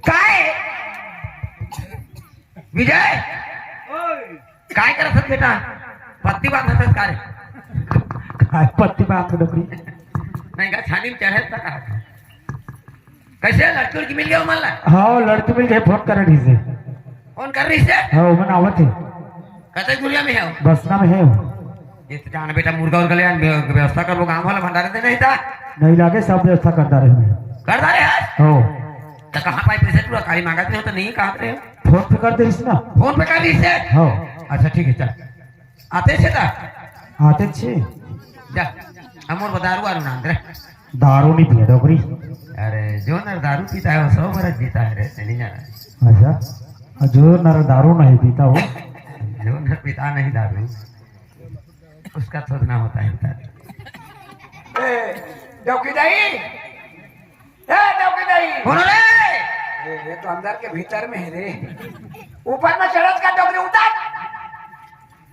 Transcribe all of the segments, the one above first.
काय विजय काय करत होत बेटा पत्ती बांधत काय काय पत्ती बांध डोकरी नहीं का छानी में चढ़े तक कैसे लड़की उड़की मिल गया मला हाँ लड़की मिल गए फोन कर रही से फोन कर रही से हाँ वो मन आवत है कहते गुड़िया में है बसना में है इस जान बेटा मुर्गा और कल्याण व्यवस्था कर लो गांव वाला भंडारे दे नहीं था नहीं लागे सब व्यवस्था करता रहे कर दारे है हो तो कहाँ पाई पैसे तू काली मांगते हो तो नहीं कहाँ पे फोन पे कर दे ना फोन पे कर रही से हो अच्छा ठीक है चल आते से था आते छे जा हमोर दारू वारू ना रे दारू नहीं पिया डोकरी अरे जो नर दारू पीता है वो 100 बरस जीता है रे नहीं जाना अच्छा जो नर दारू नहीं पीता वो जो नर पीता नहीं दारू उसका थोड़ना होता है दौकीदाई दौकीदाई कौन रे ये तो अंदर के भीतर में है रे ऊपर में चढ़त का डोकरी उतार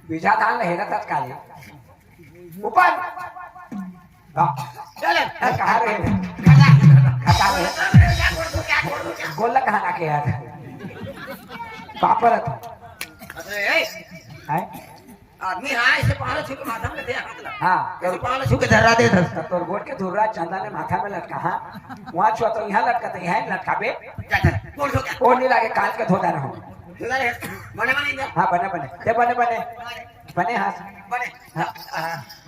बीजा धान लहेरा तक काले ऊपर चल कहा रहे खता रहे गोला कहाँ ना के यार पापड़ अरे है आदमी हाँ ऐसे पहाड़ छू के माथा में दे हाँ ऐसे पहाड़ छू के धरा दे तोर गोट के धुर्रा चंदा ने माथा में लटका हाँ वहाँ छुआ तो यहाँ लटका तो यहाँ लटका बे बोल दो क्या वो नहीं लागे कांच के धोता रहो बने बने हाँ बने बने ये बने बने बने हाँ बने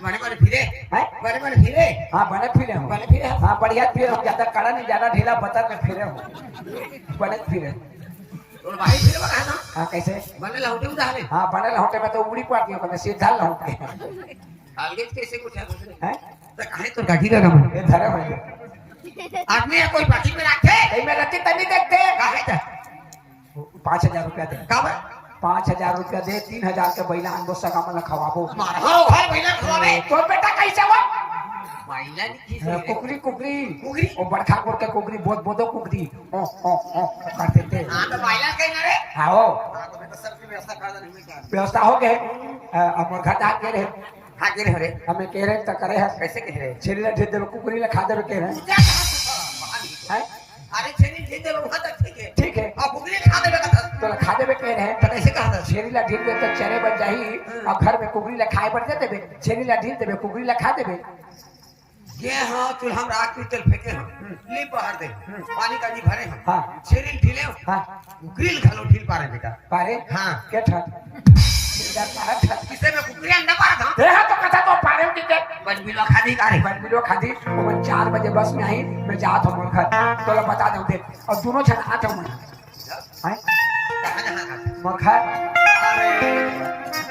बने बने फिरे हैं बने बने फिरे हाँ बने फिरे हूँ बने फिरे हाँ बढ़िया फिरे हूँ ज्यादा कड़ा नहीं ज्यादा ढीला बतर में फिरे हूँ बने फिरे और भाई फिरे बना है ना हाँ कैसे बने लौटे उधारे हाँ बने लौटे में तो उड़ी पाती हूँ सीधा लौटे आगे कैसे कुछ है हैं तो काहे तो गाठी का काम ये धरे भाई आदमी है कोई पार्टी में रखे कहीं में रखी तनी देखते काहे था 5,000 रुपया दे कब 5,000 रुपया दे 3,000 के बैला अनबो सगा में खवाबो मारो घर महिला खवावे तो बेटा कैसे हुआ महिला नहीं किसी कुकरी कुकरी कुकरी? ओ बड़खा गोर के कुकरी बहुत बोदो कुकरी ओ करते थे हां तो महिला कहीं ना रे आओ तो सबकी व्यवस्था कर देने में क्या व्यवस्था हो गए अब घर आ के रहे हां गिरे रे हमें कह रहे तो करे है कैसे कह रहे छेरी ला दे दे कुकरी ला खा दे कह रहे हैं अरे छेनी दे दे बहुत ठीक है ठीक है अब उगली खा देबे का तो खा देबे कह रहे हैं तो कैसे कहा था छेरी ला ढील दे तो चरे बन जाही और घर में कुकरी ला खाए पड़ देबे छेरी ला ढील देबे कुकरी ला खा देबे ये हां चूल्हा में राख के तेल फेंके हम ली बाहर दे पानी का जी भरे हम हाँ छेनी ढीले हाँ ग्रिल घालो ढील पारे बेटा पारे हां के ठट किसे में कुकरी अंडा पार था रे हाँ तो कथा तो पारे की के बन बिलो खादी का रे बन मिलो खादी वो 4 बजे बस में आई मैं जात हूं घर तो लो बता दूं दे और दोनों छन आठ हूं हैं मखर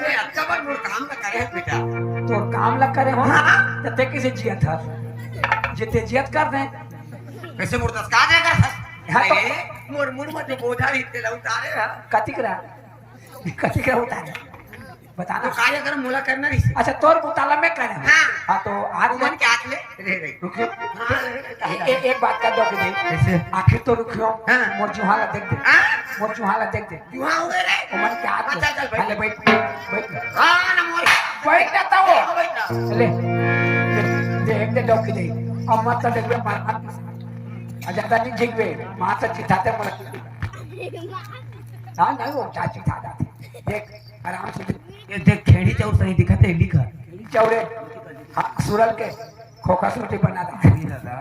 अरे अच्छा बार मोर काम का करे है बेटा तो काम लग करे हो तो ते किसे जियत था जिते जियत कर दे कैसे मोर दस का जाएगा हाँ तो- अरे मोर मुड़ में जो बोझा इतने उतारे रहा कतिकरा होता है बताना तो कार्य कर मुला करना नहीं अच्छा तोर मुताला में करे हाँ। हाँ तो आज मन के हाथ में रह गई रुकियो हाँ एक बात कर दो कि कैसे आखिर तो रुकियो हाँ। मोर जुहाला देख दे हां मोर जुहाला देख दे क्यों हो गए रे ओ मन के हाथ अच्छा चल पहले बैठ बैठ हां ना मोर बैठ जाता वो बैठ ना चले देख दे डॉक्टर दे अब मत देख बे मार अजता नहीं झिकवे मां से चिठाते मला हां नहीं वो चाची था जाते देख आराम से ये देख खेड़ी चौर सही दिखते है लिखा चौड़े सुरल के खोखा सूटी बना दा दादा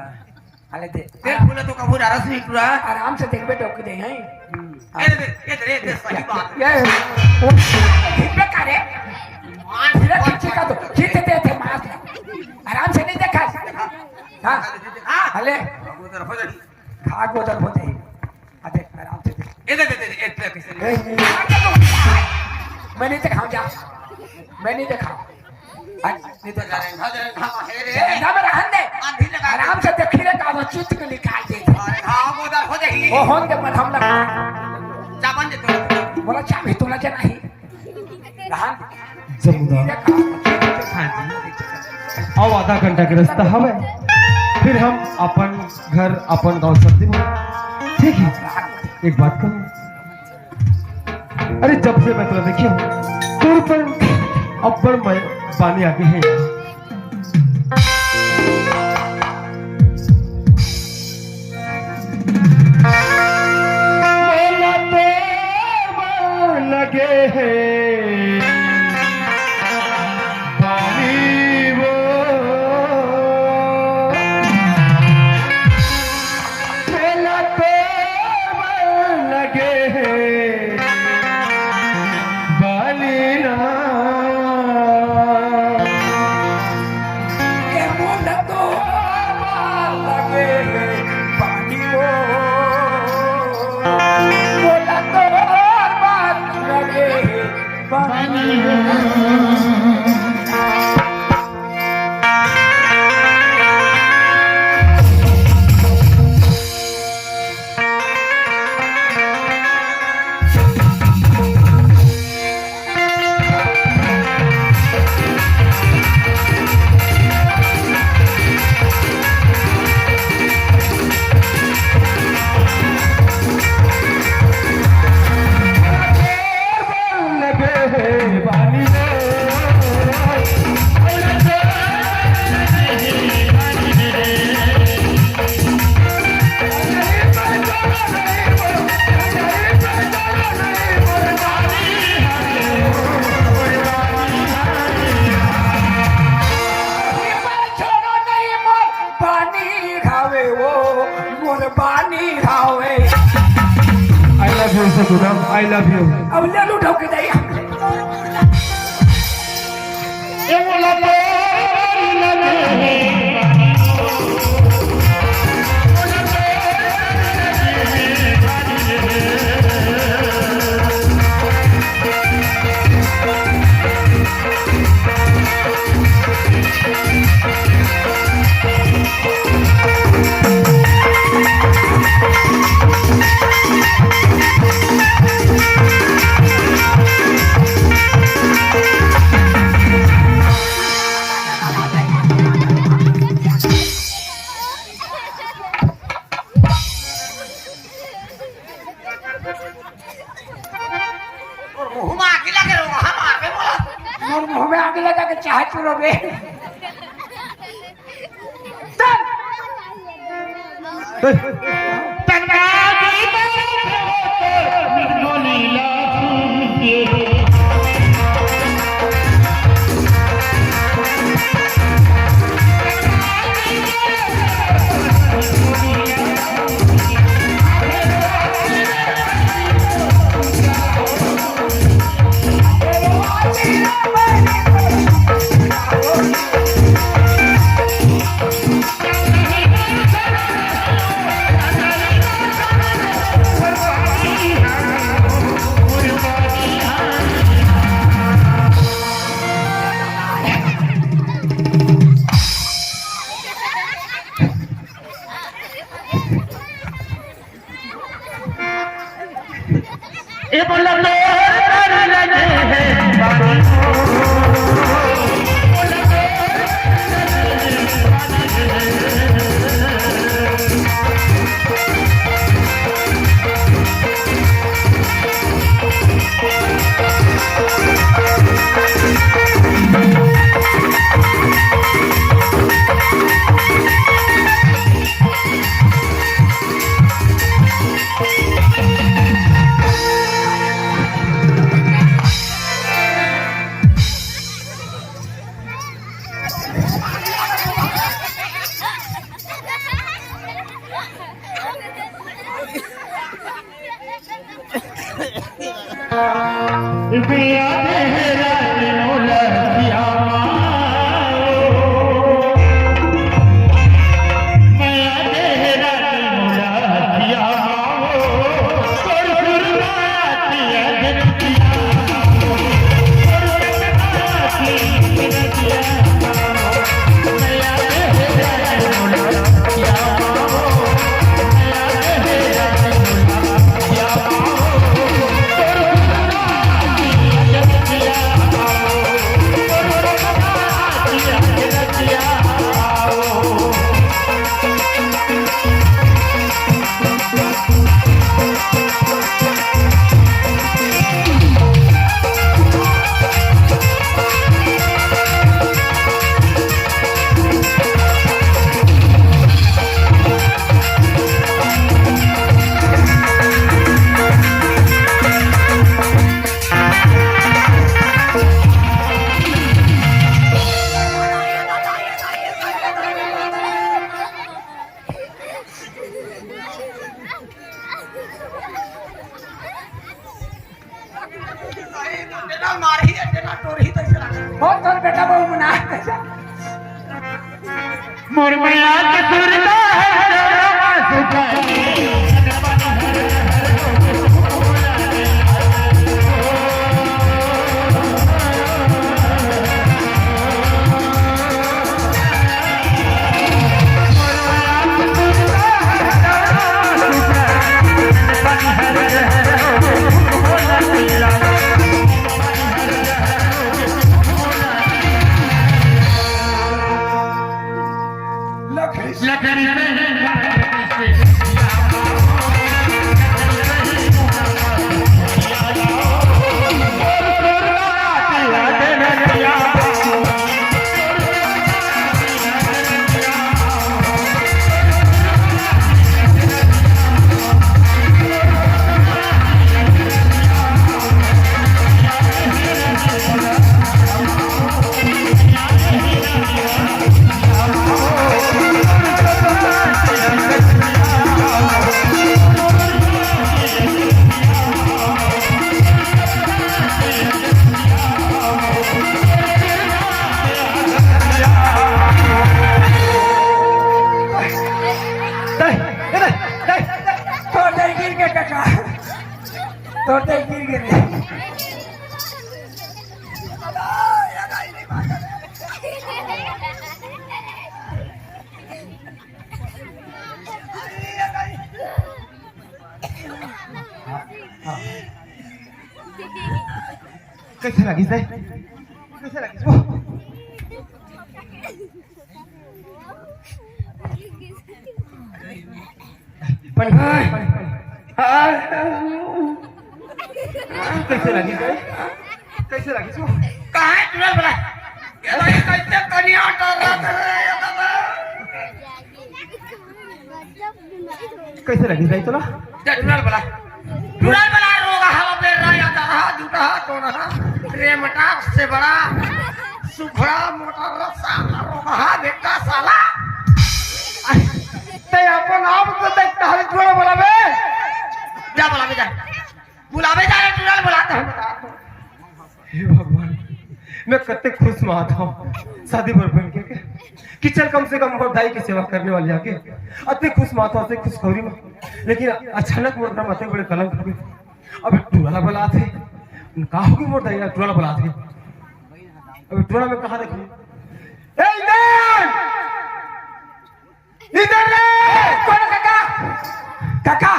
अले दे तेल फूले तो कबूर अरस नहीं टूरा आराम से देख बे डॉक्टर दे हैं ये सही बात ये वो खिंचे करे मान फिर खिंचे का तो खींच दे थे मार आराम से नहीं देखा हां हां हले उधर हो जाती खाग उधर होते ही देख आराम से देख ये कैसे मैं नहीं देखा जा मैं नहीं देखा नहीं तो जा रहे हैं हां है रे ना में रहन दे आंधी लगा आराम से देख रे का वो चित्त को निकाल दे अरे हां उधर हो जाएगी वो होन के मन हम लगा चाबन दे तो बोला चाबी तोला जे नहीं रहन जमुना हां जी अब आधा घंटा के रास्ता हवे फिर हम अपन घर अपन गांव चलते हैं ठीक है एक बात कहूँ अरे जब से मैं तुला देखी हूँ तोर पर अब बड़ मैं पानी आगे है मोर बानी हावे आई लव यू सकुदम आई लव यू अब ले लू ढोके जाई मुंह में आगे लगे रहो हम आगे बोला मोर मुंह में आग लगा के चाय पीलो बे चल ए बोला तो कर लगे हैं बानी बिया तेरा मोला किया मैं तेरा मोला किया ना मारही ना टोरही तैसे लगा बहुत तोर बेटा बहु मना मुरमैया के सुरता है सुखा दे दे दे तो दे गिर के काका तो दे गिर गिर कैसे लगी दे कैसे लगी वो पानी कैसे लगी दे कैसे लगी वो कहाँ है तुरंत बोला ये भाई कैसे कनिया उतर रहा कैसे लगी दे तोला तुरंत बोला रोगा हवा पे राया दहा झूठा तो रहा रेमटा से बड़ा सुखड़ा मोटा रसा रोगा बेटा साला ते अपन आप को देखता है थोड़ा बोला बे जा बुलावे जा तुरंत बुलाता हूँ हे भगवान मैं कितने खुश माता हूँ शादी पर बन के कि चल कम से कम दाई की सेवा करने वाली आके अति खुश माता से खुशखबरी में लेकिन अचानक मोर नाम अति बड़े कलंक हो गए अब टूला बला थे कहा होगी मोर दाई टूला बला थे अब टूला में कहा देखी ए इधर रे कौन काका काका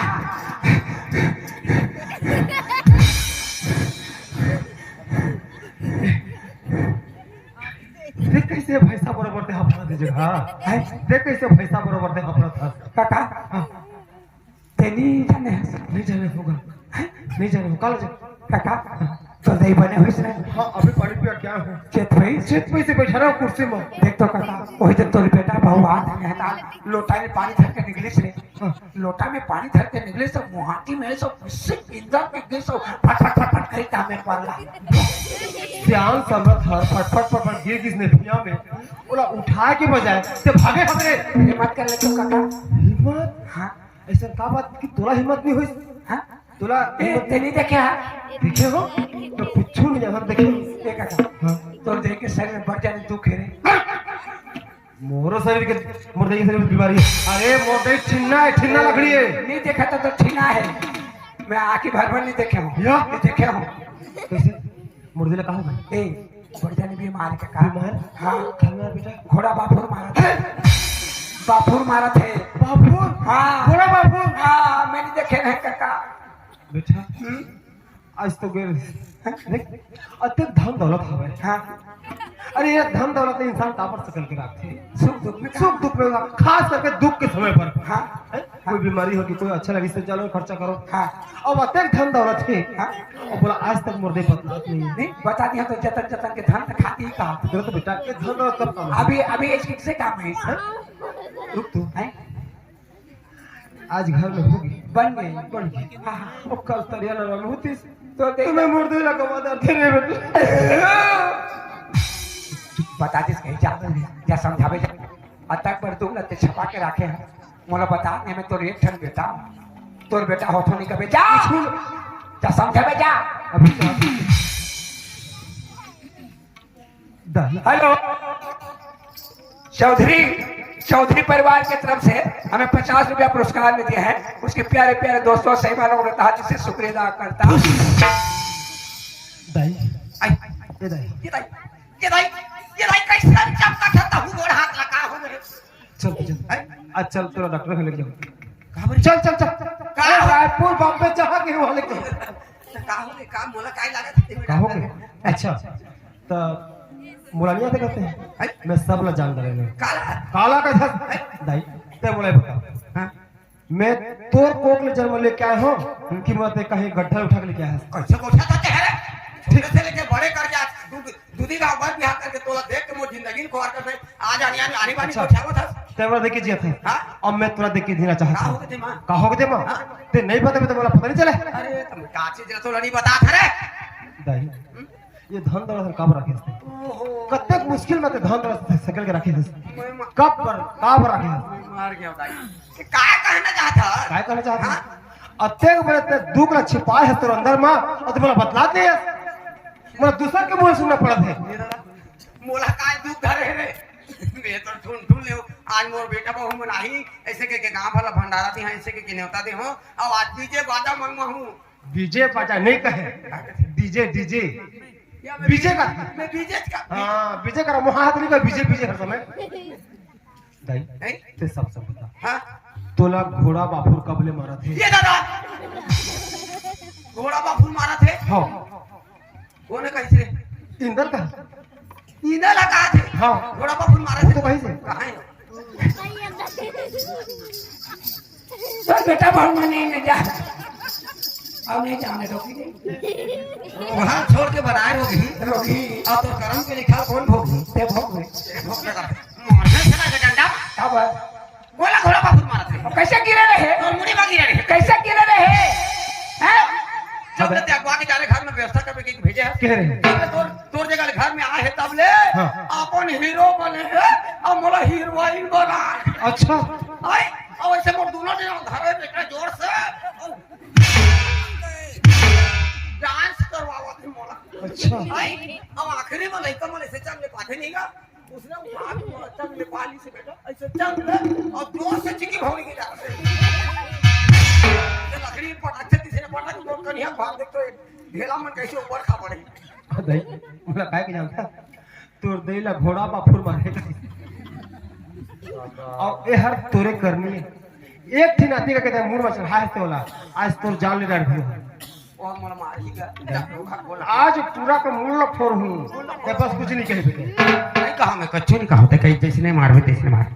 देख कैसे भैंसा बरोबर ते हफड़ा दे जगह देख कैसे भैंसा बरोबर ते हफड़ा था काका तेनी नहीं जाने होगा नहीं जाने होगा कल काका तो दही बने हुए से हाँ अभी पानी पिया क्या हो चेत भाई छेत पे से बैठा रहा कुर्सी में देख तो काका वही तो तोर बेटा भगवान कहता लोटा में पानी धर के निकले से लोटा में पानी धर के निकले सब मुहाती में सब सिर्फ इंदर के गिर सब फट फट फट फट करी तामे पड़ला ध्यान समझ हर फटफट पर गिर किसने दुनिया में बोला उठा के बजाय ते भागे खतरे हिम्मत कर ले तो काका हिम्मत हां ऐसा का बात कि तोला हिम्मत नहीं हुई हां तोला ते नहीं देखे देखे हो तो कुछ नहीं हम देखे ए काका हाँ तो देख के शरीर में बढ़ जाने दुख है रे मोरो शरीर के मुर्दे की शरीर में बीमारी है अरे मोटे छिन्ना लकड़ी है नहीं देखा तो ठीना है मैं आंखें भर भर नहीं देखे हूं या? नहीं देखे हूं कैसे मुर्दे ने कहा ए बढ़ जाने बीमार के का बीमार हां खाना बेटा घोड़ा बापुर मारा था बापुर मारा थे बाबू हाँ घोड़ा बाबू हाँ मैंने देखे नहीं काका बेटा आज तो गेर देख अत्यंत धन दौलत हवे हाँ अरे ये धन दौलत इंसान तापर सकल के रखते सुख दुख में खास करके दुख के समय पर हाँ कोई बीमारी होगी कोई अच्छा लगी से चलो खर्चा करो हाँ अब अत्यंत धन दौलत है हाँ और बोला आज तक मुर्दे पतलात नहीं है नहीं बता दिया तो जतन जतन के धन खाती ही कहा तेरा तो बेटा ये धन दौलत कब काम है अभी एक से काम है हाँ? रुक तू हैं? आज घर में होगी बन गई बन गई अब कल तरिया लगा में होती तो देख तुम्हें मुर्दे लगा माता तेरे बेटे बता दिस कहीं जा समझावे जा अतक पर तुम लते छपा के रखे हैं मोला बता ने में तोर एक ठन बेटा तोर बेटा होठो नहीं कबे जा समझावे जा अभी हेलो चौधरी परिवार की तरफ से हमें 50 रुपया पुरस्कार मिले हैं उसके प्यारे प्यारे दोस्तों सही मानों ने कहा जिससे शुक्रिया अदा करता हूं दाई आई ये दाई ये दाई कैसे चपका खाता हूँ गोड़ हाथ लगा हो मेरे चल आज चल तेरा डॉक्टर के लेके कहां चल चल चल रायपुर बॉम्बे जहाँ के वहाँ लेके होगे काम मोला काय लागत कहोगे अच्छा तो मुलानिया से कहते हैं मैं सब ला जान रहे काला का था दाई ते मुलाय बता हां मैं तोर कोक ले जन्म लेके आया हूं कि मैं ते कहीं गड्ढा उठा के लेके आया कैसे गोठा था है छोटे से लेके बड़े कर जा दूधी का ऊपर बिहार करके तोला देख के मोर जिंदगी को कर दे आज आनी बानी अच्छा। गोठा था तेरा देख के जिया था हां अब मैं तोरा देख के जीना चाहता का हूं होगे ते मां कहोगे ते मां ते नहीं पता तो बोला पता नहीं चले अरे तुम का चीज तो नहीं बता था रे दाई ये धन दौलत कब रखे ओहो कतक मुश्किल में ते धन दौलत सकल के रखे कब रखे मार गया दाई का कहना चाहता काय कहना चाहता अत्यंत बड़े ते दुख ला छिपाए है तेरे अंदर मां और तुम्हारा बतलाते है मैं दूसरा के बोल सुनना पड़ता है मोला काय दुख धरे रे मैं तो ढूंढ ले आज मोर बेटा बहु मनाही ऐसे के गांव वाला भंडारा दी है ऐसे के न्योता दे हो अब आज डीजे बाजा मंगवाहू डीजे बाजा नहीं कहे डीजे डीजे बीजे का मैं डीजे का हाँ बीजे का मुहा हाथ नहीं का बीजे बीजे हर समय दाई नहीं ते सब बता हां तोला घोड़ा बाफुर कबले मारा थे ये दादा घोड़ा बाफुर मारा थे हाँ कौन कैसे इंदर का इधर लगा थे हाँ घोड़ा बाफुर मारा वो थे तो कहीं से कहां है तो बेटा बहुत मने न जा अब नहीं जाने रोकी वहां छोड़ के बनाए होगी रोगी अब तो कर्म के लिखा कौन भोगी ते भोग में भोग लगा मारने से ना डंडा अब बोला घोड़ा बाफुर मारा थे कैसे गिरे रहे और मुड़ी बागी रहे कैसे गिरे रहे हैं जब ते अगवा के जाने घर में व्यवस्था करके के भेजे है कह रहे तब तोर तोर जगह घर में आए है तब ले हाँ। अपन हीरो बने है अब मोला हीरोइन बना अच्छा आई अब ऐसे मोर दोनों ने धरे बेटा जोर से डांस करवावा थे मोला अच्छा आई अब आखिरी में लइका मोले से चल ले पाथे नहीं गा उसने उठा के मोला चल ले पाली से बेटा ऐसे चल ले और जोर से चिकी भौरी के जा ये लकड़ी पर अच्छे तीसरे पटा के मोर कन्या भाग देख तो ढेला मन कैसे ऊपर खा पड़े दाई मुला काय के जानता तोर देला घोड़ा बाफुर मारे और ए हर तोरे करनी है एक थी नाती का कहते मूड में चढ़ाए ते वाला आज तोर जान ले डाल दियो और मोला मारेगा बोला आज पूरा का मूल फोड़ हूं मैं बस कुछ नहीं कहे बेटे नहीं कहा मैं कच्चू नहीं कहा कहीं जैसे नहीं मार तैसे मार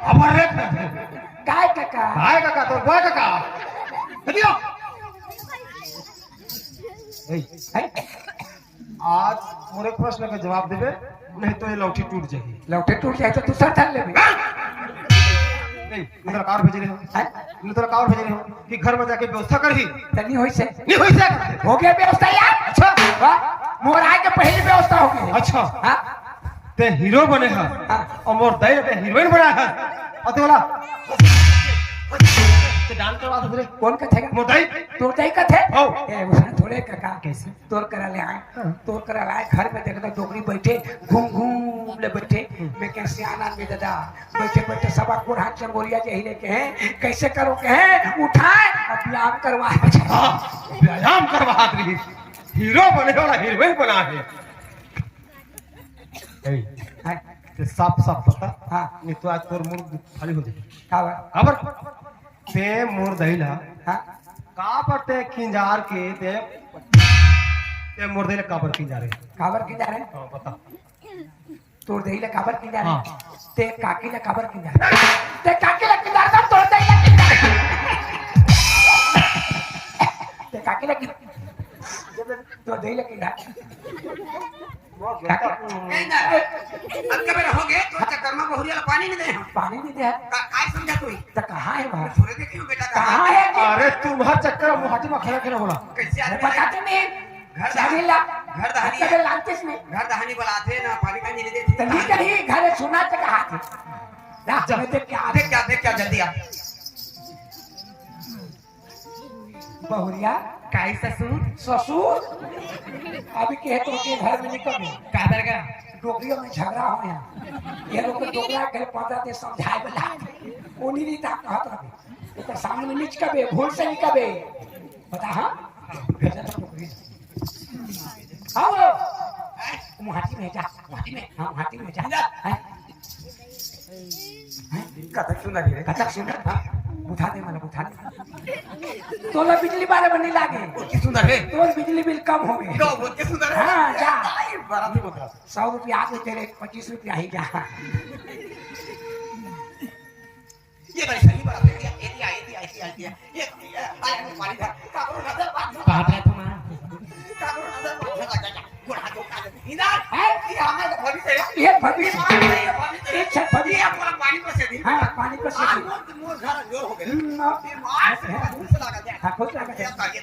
हमारे काय काका हाय काका तो बॉय काका दियो आज मोरे प्रश्न का जवाब देबे नहीं तो ये लौटी टूट जाएगी लौटे टूट जाए तो दूसरा धर ले नहीं उधर कार भेज रहे हो उधर कार भेज रहे हो कि घर में जाके व्यवस्था करही तनी होई से नहीं होई से हो गया व्यवस्था यार अच्छा वाह मोर आए के पहली व्यवस्था हो गई अच्छा हां ते हीरो बने हैं और मोर दाई पे हीरोइन बना है और ते वाला ते डांस करवा दे कौन का थे मोर दाई तोर दाई का थे हो ए उसने थोड़े काका कैसे तोर करा ले आए तोर करा लाए घर में देखता डोगरी बैठे घूम घूम ले बैठे मैं कैसे आना में दादा बैठे बैठे सब को हाथ चंगोरिया जे हिले के हैं कैसे करो के हैं उठाए और व्यायाम करवा हां व्यायाम करवा रही हीरो बने वाला हीरोइन बना है ते साफ साफ पता हां नहीं तो आज तोर मुंह खाली हो जाए खबर खबर ते मोर दहिला हां का पर ते खिंजार के ते मोर दहिला का पर खिंजार है खबर की जा रहे हां बता तोर दही ले खबर की जा हाँ। रहे ते काकी ले खबर की जा रहे ते काकी ले की जा रहे तोर दही ले की जा रहे ते काकी ले की तोर दही ले की जा नहीं ना अब कब रहोगे तो चक्कर में बहुरिया पानी नहीं दे हम पानी नहीं दे काय समझा तू तो कहाँ है बाहर थोड़े देखियो बेटा कहाँ है अरे तुम्हारा चक्कर मुहाटी में खड़ा खड़ा बोला कैसे अरे आदमी बताते नहीं घर जाने ला घर दहानी कभी लाते नहीं घर दहानी बुलाते ना पानी का नहीं देते तो नहीं कहीं घर सुना तक हाथ ना मैं देख क्या देख क्या जल्दी आ बहुरिया काय ससुर ससुर अभी के तो के घर में निकल गए का दरगा डोकरियों में झगड़ा हो गया ये लोग डोकरा के 15 दिन समझाए वाला उन्हीं नहीं था कहत रहे तो सामने में नीच कबे भूल से निकबे बता हां भेजा तो डोकरी आओ मुहाती में जा मुहाती में हां मुहाती में जा कथा सुन लगी कथा सुन उठा दे मला उठा दे तोला बिजली बारे में नहीं लागे की सुंदर है तोर बिजली बिल कम हो गए तो बहुत सुंदर है हाँ, जा। बड़ा भी बोल 100 रुपया आगे तेरे 25 रुपया ही जा ये भाई सही बात है एती ये आया पानी था काबू नजर बाप रे तुम काबू नजर लगा गोड़ा दो का इधर है ये हमें भरी से ये भविष्य एक छत भविष्य पूरा पानी पर से दी हाँ पानी को आज से मोर घर जोर हो गए हाँ ये मार से लगा दिया खुश लगा ये ताकि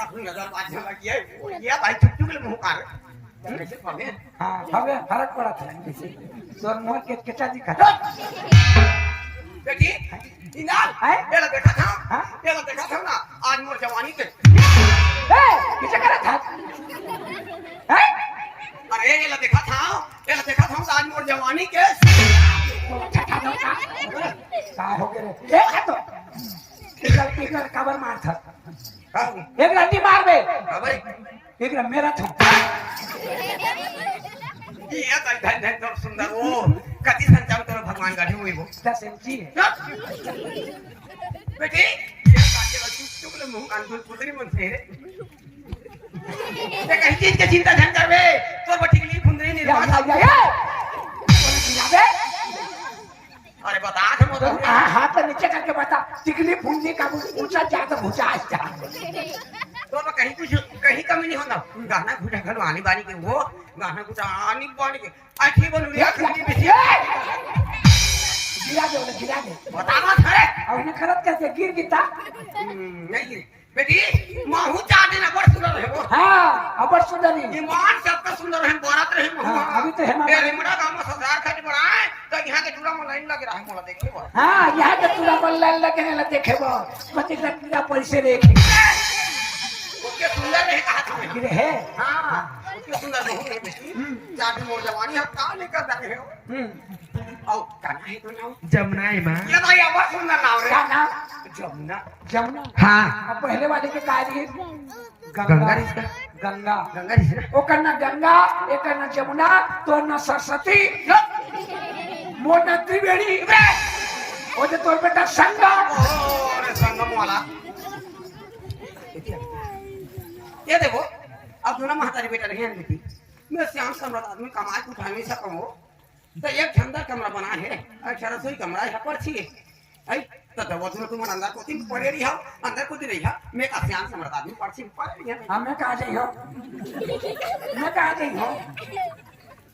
काफी नजर बाज लगी है ये भाई चुप के मुंह कर कैसे पगे हाँ हमें फर्क पड़ा था तोर मुंह के केटा दिखा बेटी इनाल हैं? ये देखा था हाँ? ये देखा था ना आज मोर जवानी के किसे करा था हैं? अरे ये देखा था आज मोर जवानी के छठा दो का हो गए रे एक तो एक कवर मार था एक रंडी मार बे भाई एक मेरा था ये धन तो सुंदर वो कति संचार करो भगवान गाड़ी हुई वो 10 इंची बेटी ये काके चुप ले मुंह कान पुतरी मन से ये कहीं चीज के चिंता धन करबे तोर बठी के लिए फुंदरी या निर्वाह बे अरे बता हम तो हाथ नीचे करके बता टिकली फुंदी का ऊंचा जाता भूचा आस्ता तो कहीं कुछ कहीं कमी नहीं होता गाना घुटा घर आने बानी के वो गाना घुटा आने बानी के आखी बोल रिया खड़ी बिछी गिरा दे बता मत है और ने खरत करके गिर गिता नहीं बेटी माहू चाटे ना बड़ सुंदर है वो हां अबर सुंदरी ईमान सबका सुंदर है बारात रहे माहू अभी तो है ए रिमड़ा गांव में सरदार खाटी बनाए तो यहां के चूड़ा में लाइन लगे रहा मोला देखे वो हां यहां के चूड़ा पर लाइन लगे ना देखेबो कति कति पैसे रेखी ओके सुंदर है कहा था गिरे है हां ओके सुंदर नहीं है बेटी चाटे मोर जवानी हम का लेकर जा रहे हो औ काना है तो नाम जमुना है माँ ये भाई अब सुंदर नाम रे क्या नाम जमुना जमुना हाँ अब पहले वाले के का रही गंगा इसका गंगा गंगा जी से ओ करना गंगा एक करना जमुना तो ना सरस्वती मोर ना त्रिवेणी ओ जे तोर बेटा संगा अरे संगम वाला ये देखो अब दोनों महतारी बेटा नहीं है बेटी मैं श्याम सम्राट आदमी कमाए उठाने में सकम हो तो एक ठंडा कमरा बना है अच्छा रसोई कमरा है पर छी आई तो वो तुम अंदर को तीन पड़े रही हो अंदर को रही है मैं का श्याम सम्राट आदमी पर छी पर रही है हमें कहा जाई हो मैं कहा जाई हो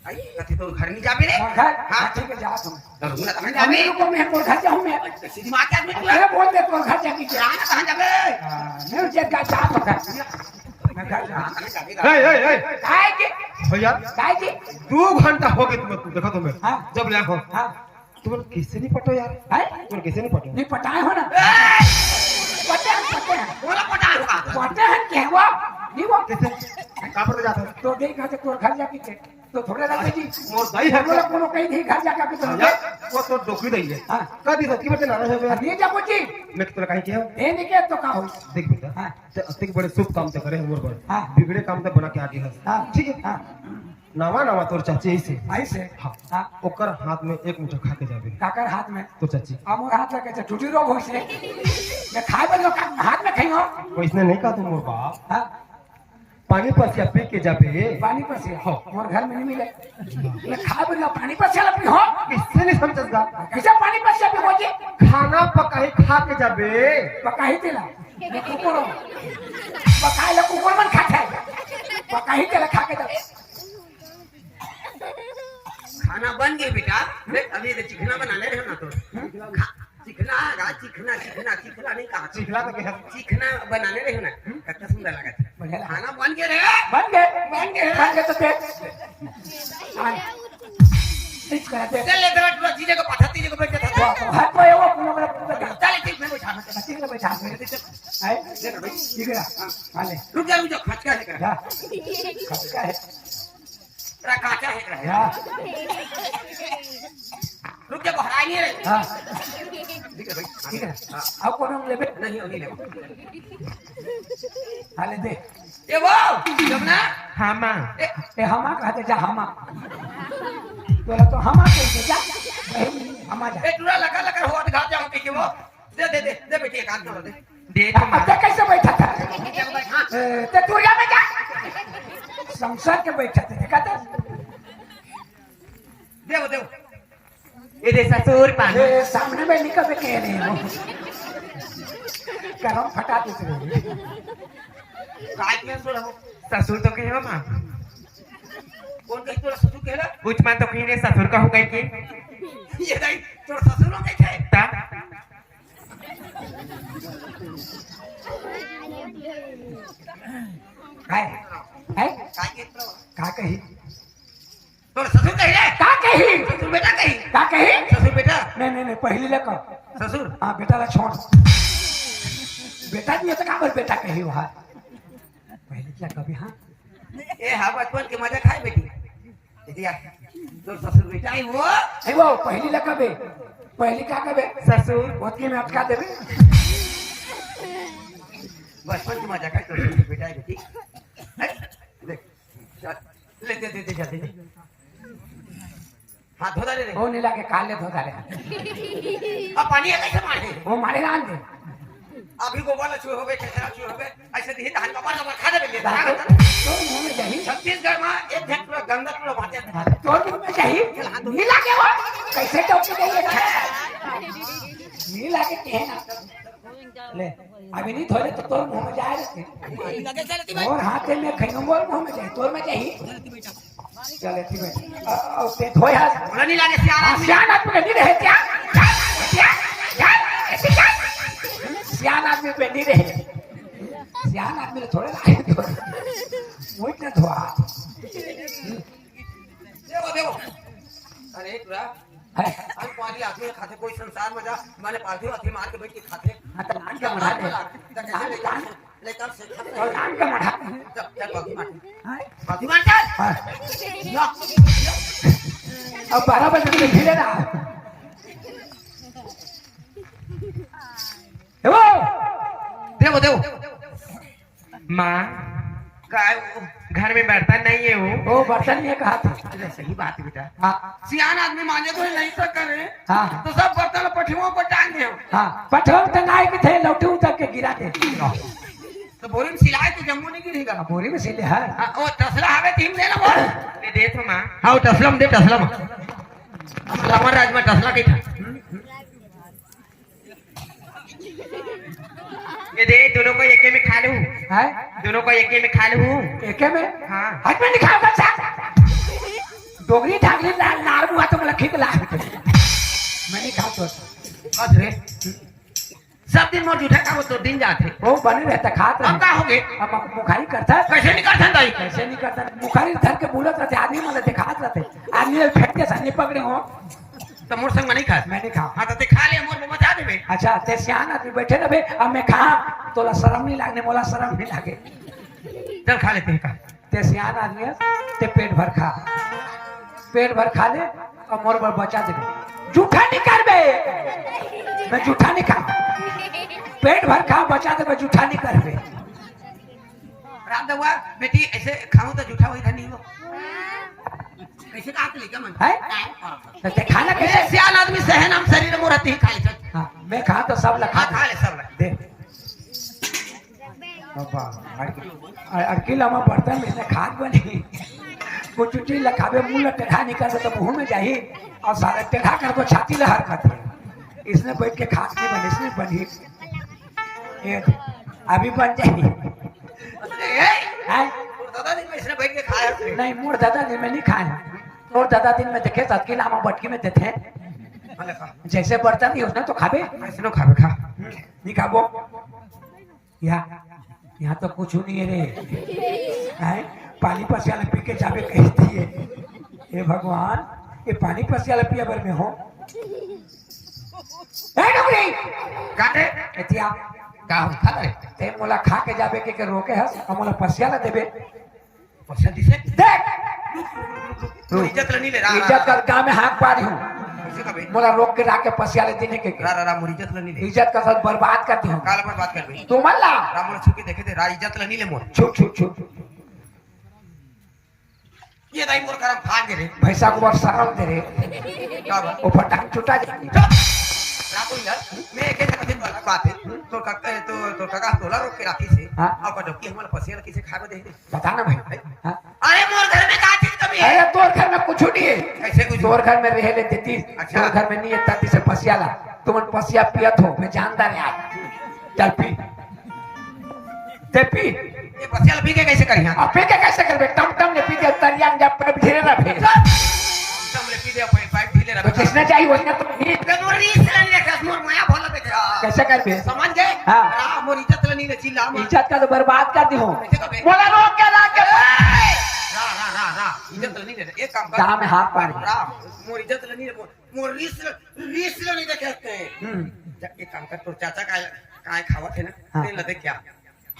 आई कथि तो घर नहीं जाबे रे घर हां ठीक है जा तुम तो रुना कहां अभी जाबे को मैं तो घर जाऊं मैं सीधी मां के आदमी तू अरे बोल दे तो घर जाके जा जाना कहां जाबे मैं जगह जा तो घर मैं घर जा हे हे हे काय के भैया काय के 2 घंटा हो गए तुम्हें देखो तुम्हें हाँ। जब लाखो हां तुम किससे नहीं पटो यार है तुम किससे नहीं पटो नहीं पटाए हो ना पटे हैं बोला पटा होगा पटे हैं क्या वो नहीं वो कैसे कहां पर जाता है तो देखा तो तोर घर जाके के तो थोड़े रहते जी मोर भाई है बोला कोनो कहीं नहीं घर जाके तो यार वो तो डोकरी दई है हाँ। कदी सकी बटे ना रहे यार नहीं जा पूछी मैं तो कहीं किया ए नहीं के तो का हो देख बेटा हाँ। ते अतिक बड़े शुभ काम ते करे हमर पर हाँ। बिगड़े काम ते बना के आगे है हां ठीक है हां नवा नवा तोर चाची ऐसे ऐसे हाँ हां ओकर हाथ में एक मुठ्ठा खा के जाबे काकर हाथ में तो चाची हमर हाथ लगे तो टूटी रोग होई से मैं खाए बनो हाथ में खाई हो वैसने नहीं कहा तुम मोर बाप हां पानी पर से पी के जाबे पानी पर से हाँ। मोर घर में नहीं मिले मैं खाए बनो पानी पर से लपी हो किससे नहीं समझगा कैसे पानी पर से भी हो जी खाना पकाई खा के जाबे पकाही तेला ये कुकुर पकाई ला कुकुर मन खाता है पकाही तेला खा के जा खाना बन गया बेटा देख अभी ये चिकना बनाने रहे हो ना तो चिकना चिकना चिकना चिकना नहीं कहा चिखला तो क्या चिकना बनाने रहे हो ना कितना सुंदर लगा बढ़िया लगा। खाना बन गया रे बन गए तो फिर इस करा दे चल ले दरट पर जीजे को पठा तीजे को बैठ था हाथ में वो कोनो बड़ा चल ठीक में बैठा बच्चे के बैठा है देखो भाई ठीक है हां ले रुक जा खचका है जा खटका है तेरा काचा है या रुक जा बहराई नहीं रे हां ठीक है भाई ठीक है अब कोनो लेबे नहीं होगी ले हाले दे ये वो जमुना हाँ माँ ए हमा कहते जा हमा तोला तो हमा कहते जा हमा जा ए टूरा लगा लगा हुआ दिखा जाऊं कि वो दे दे दे दे बेटी एक हाथ में दे दे अब ते कैसे बैठा था हां ते तुरिया में जा संसार के बैठा थे देखा था देव देव ये दे ससुर पानी ए सामने में निकल के कह रहे हो करम फटा दे काय के सो रहो ससुर तो कहे माँ कौन कही तोरा ससुर कहला कुछ मान तो कहीं रे ससुर का हो गई के ये नहीं तोरा ससुर हो गए थे ता काय है काय के तो का कही तो ससुर कही रे का कही ससुर बेटा कही का कही ससुर बेटा नहीं पहली लेकर ससुर हाँ बेटा ला छोड़ बेटा नहीं है तो का बेटा कही वहाँ पहले क्या कभी हाँ ए हा बचपन के मजा खाए बेटी दिया तो ससुर बेटा ही वो ए वो पहली ला कबे पहली का कबे ससुर ओतके में अटका देबे बचपन की मजा खाए तो ससुर बेटा है बेटी देख चल ले दे जल्दी दे हाथ धो दे रे वो नीला के काले धोता रहे अब पानी है कैसे मारे वो मारे रान दे अभी गोबर छुए होबे खेसरा छुए होबे ऐसे दी धान का बार खा दे तो मुंह में जाही छत्तीसगढ़ में एक झट पूरा गंगा पूरा भाते तो मुंह में जाही नीला के वो कैसे टोक के नीला के कहना ले अभी नहीं धोले तो तोर मुंह में जाए रहते लगे चलती भाई और हाथ में खइनो मोर मुंह में जाए तोर में जाही चले ठीक है और ते धोया बोला नहीं लागे सियारा सियान आदमी के नहीं रहे क्या सियान आदमी पे नहीं रहे सियान आदमी ने थोड़े लाए वो इतना धोआ देखो अरे पूरा है आज पानी आदमी खाते कोई संसार में जा मैंने पालतू हाथी मार के बैठ के खाते हाँ तो लान का मढ़ा दे लेकर से खाते और लान का मढ़ा चल बाकी मार हाँ बाकी मार चल हाँ या अब 12 बजे तक भिड़े ना वो देखो देखो माँ काय घर में बर्तन नहीं है वो बर्तन ये कहा था अरे सही बात है बेटा हाँ सियान आदमी मांगे तो नहीं तक करे हाँ तो सब बर्तन पठियों पर टांग दे हाँ पठों टंगाए के थे लौटू तक के गिरा दे तो बोरी में सिलाए तो जम्मू नहीं गिरेगा बोरी में सिले है ओ तसला हवे टीम दे ना वो ये दे तो माँ हाँ टसलम दे टसलम हमारे राज में टसला के था ये दे दोनों को एके में खा लूं है दोनों को एके में खा लूं एके में हाँ हट में निकाल बच्चा डोगरी ढागली नार बुआ तो लखी के ला मैं नहीं खाता बस रे सब दिन मोर जूठा का तो दिन जाते वो बने रहता खात अब का हो गए अब मुखारी करता कैसे निकाल था दाई कैसे नहीं करता मुखारी धर के बोलत रहते आदमी मतलब दिखात रहते आदमी फेंक के सामने पकड़े हो तो मोर संग नहीं खा मैं नहीं खा हाँ तो ते खा ले मोर बचा देबे अच्छा ते सियान आदमी बैठे रहे अब मैं कहा तोला शर्म नहीं लागने मोला शर्म नहीं लागे चल खा लेते हैं का ते सियान आदमी है ते पेट भर खा ले और मोर पर बचा देबे जूठा नहीं करबे मैं जूठा नहीं खा पेट भर खा बचा देबे जूठा नहीं करबे रात हुआ बेटी ऐसे खाऊं तो जूठा वही था नहीं हो कैसे खा के लेके मन है ते खाना कैसे कैसे सियान आदमी सहन हम शरीर में रहती है खा ले हाँ मैं खा तो सब लखा खा ले सब ले दे बाबा अड़किल हम बर्तन में खाद बनी कुछ चीज लखावे मुंह टेढ़ा नहीं कर तो मुंह में जाही और सारा टेढ़ा कर तो छाती लहर खाती इसने बैठ के खाद नहीं बनी इसने बनी ये अभी बन जाएगी दादा दिन में इसने बैठ के खाया नहीं मोर दादा दिन में नहीं खाया मोर दादा दिन में देखे अकेला हम बटकी में देते जैसे बर्तन ही उसने तो खावे ऐसे खावे खा नहीं खाबो यहाँ तो कुछ नहीं है रे पानी पसियाला पी के जावे कहती है हे भगवान ये पानी पसियाला पिया भर में हो काटे एतिया का हो खा ले ते मोला खा के जावे के रोके हस और मोला पसियाला देबे पैसा दिसे देख तू इज्जत नहीं ले रहा इज्जत कर काम में हाथ पारी हूँ कैसे कबे मोला रोक के राके पसियाले देने के रा मुरी इज्जत नहीं ले इज्जत का सब बर्बाद करती हूँ काल पर बात कर बे तू मल्ला राम छुके देखे थे रा इज्जत नहीं ले मोर छुप छुप छुप ये दाई मोर करम फाड़ दे रे भैंसा को बस सरल दे रे का बा ऊपर टांग छुटा जाएगी रातो यार मैं एक जगह दिन वाला बात है तो काका तोला रोक के राखी से हाँ। अब डोकी हमारा पसियाला किसे खावे दे बता ना भाई हाँ? अरे मोर घर में का चीज कमी है अरे तोर घर में कुछ नहीं है कैसे कुछ तोर घर में रह ले देती अच्छा। तोर घर में नहीं है ताती से पसियाला तुम पसिया पियत हो मैं जानता नहीं यार चल पी ते पी ये पसियाला पी के कैसे करिया अब पी के कैसे करबे टम टम ने पी दे तरिया जब पर धीरे ना फे तुमने पी दे पाइप ढीले रख जिसने चाहिए उसने तो नहीं। मोर रीस नहीं देखा मोर माया भोला देखे कैसे कर बे समझ गए हाँ। रा मोर इज्जत नहीं चिल्ला मत इज्जत का तो बर्बाद कर दी हो कैसे कबे बोला रोक के ला के रा इज्जत नहीं दे एक काम कर जहाँ में हाथ पार रा मोर इज्जत नहीं मोर रीस नहीं देखे एक काम कर तो चाचा काय खावत है ना हाँ। तेल लदे क्या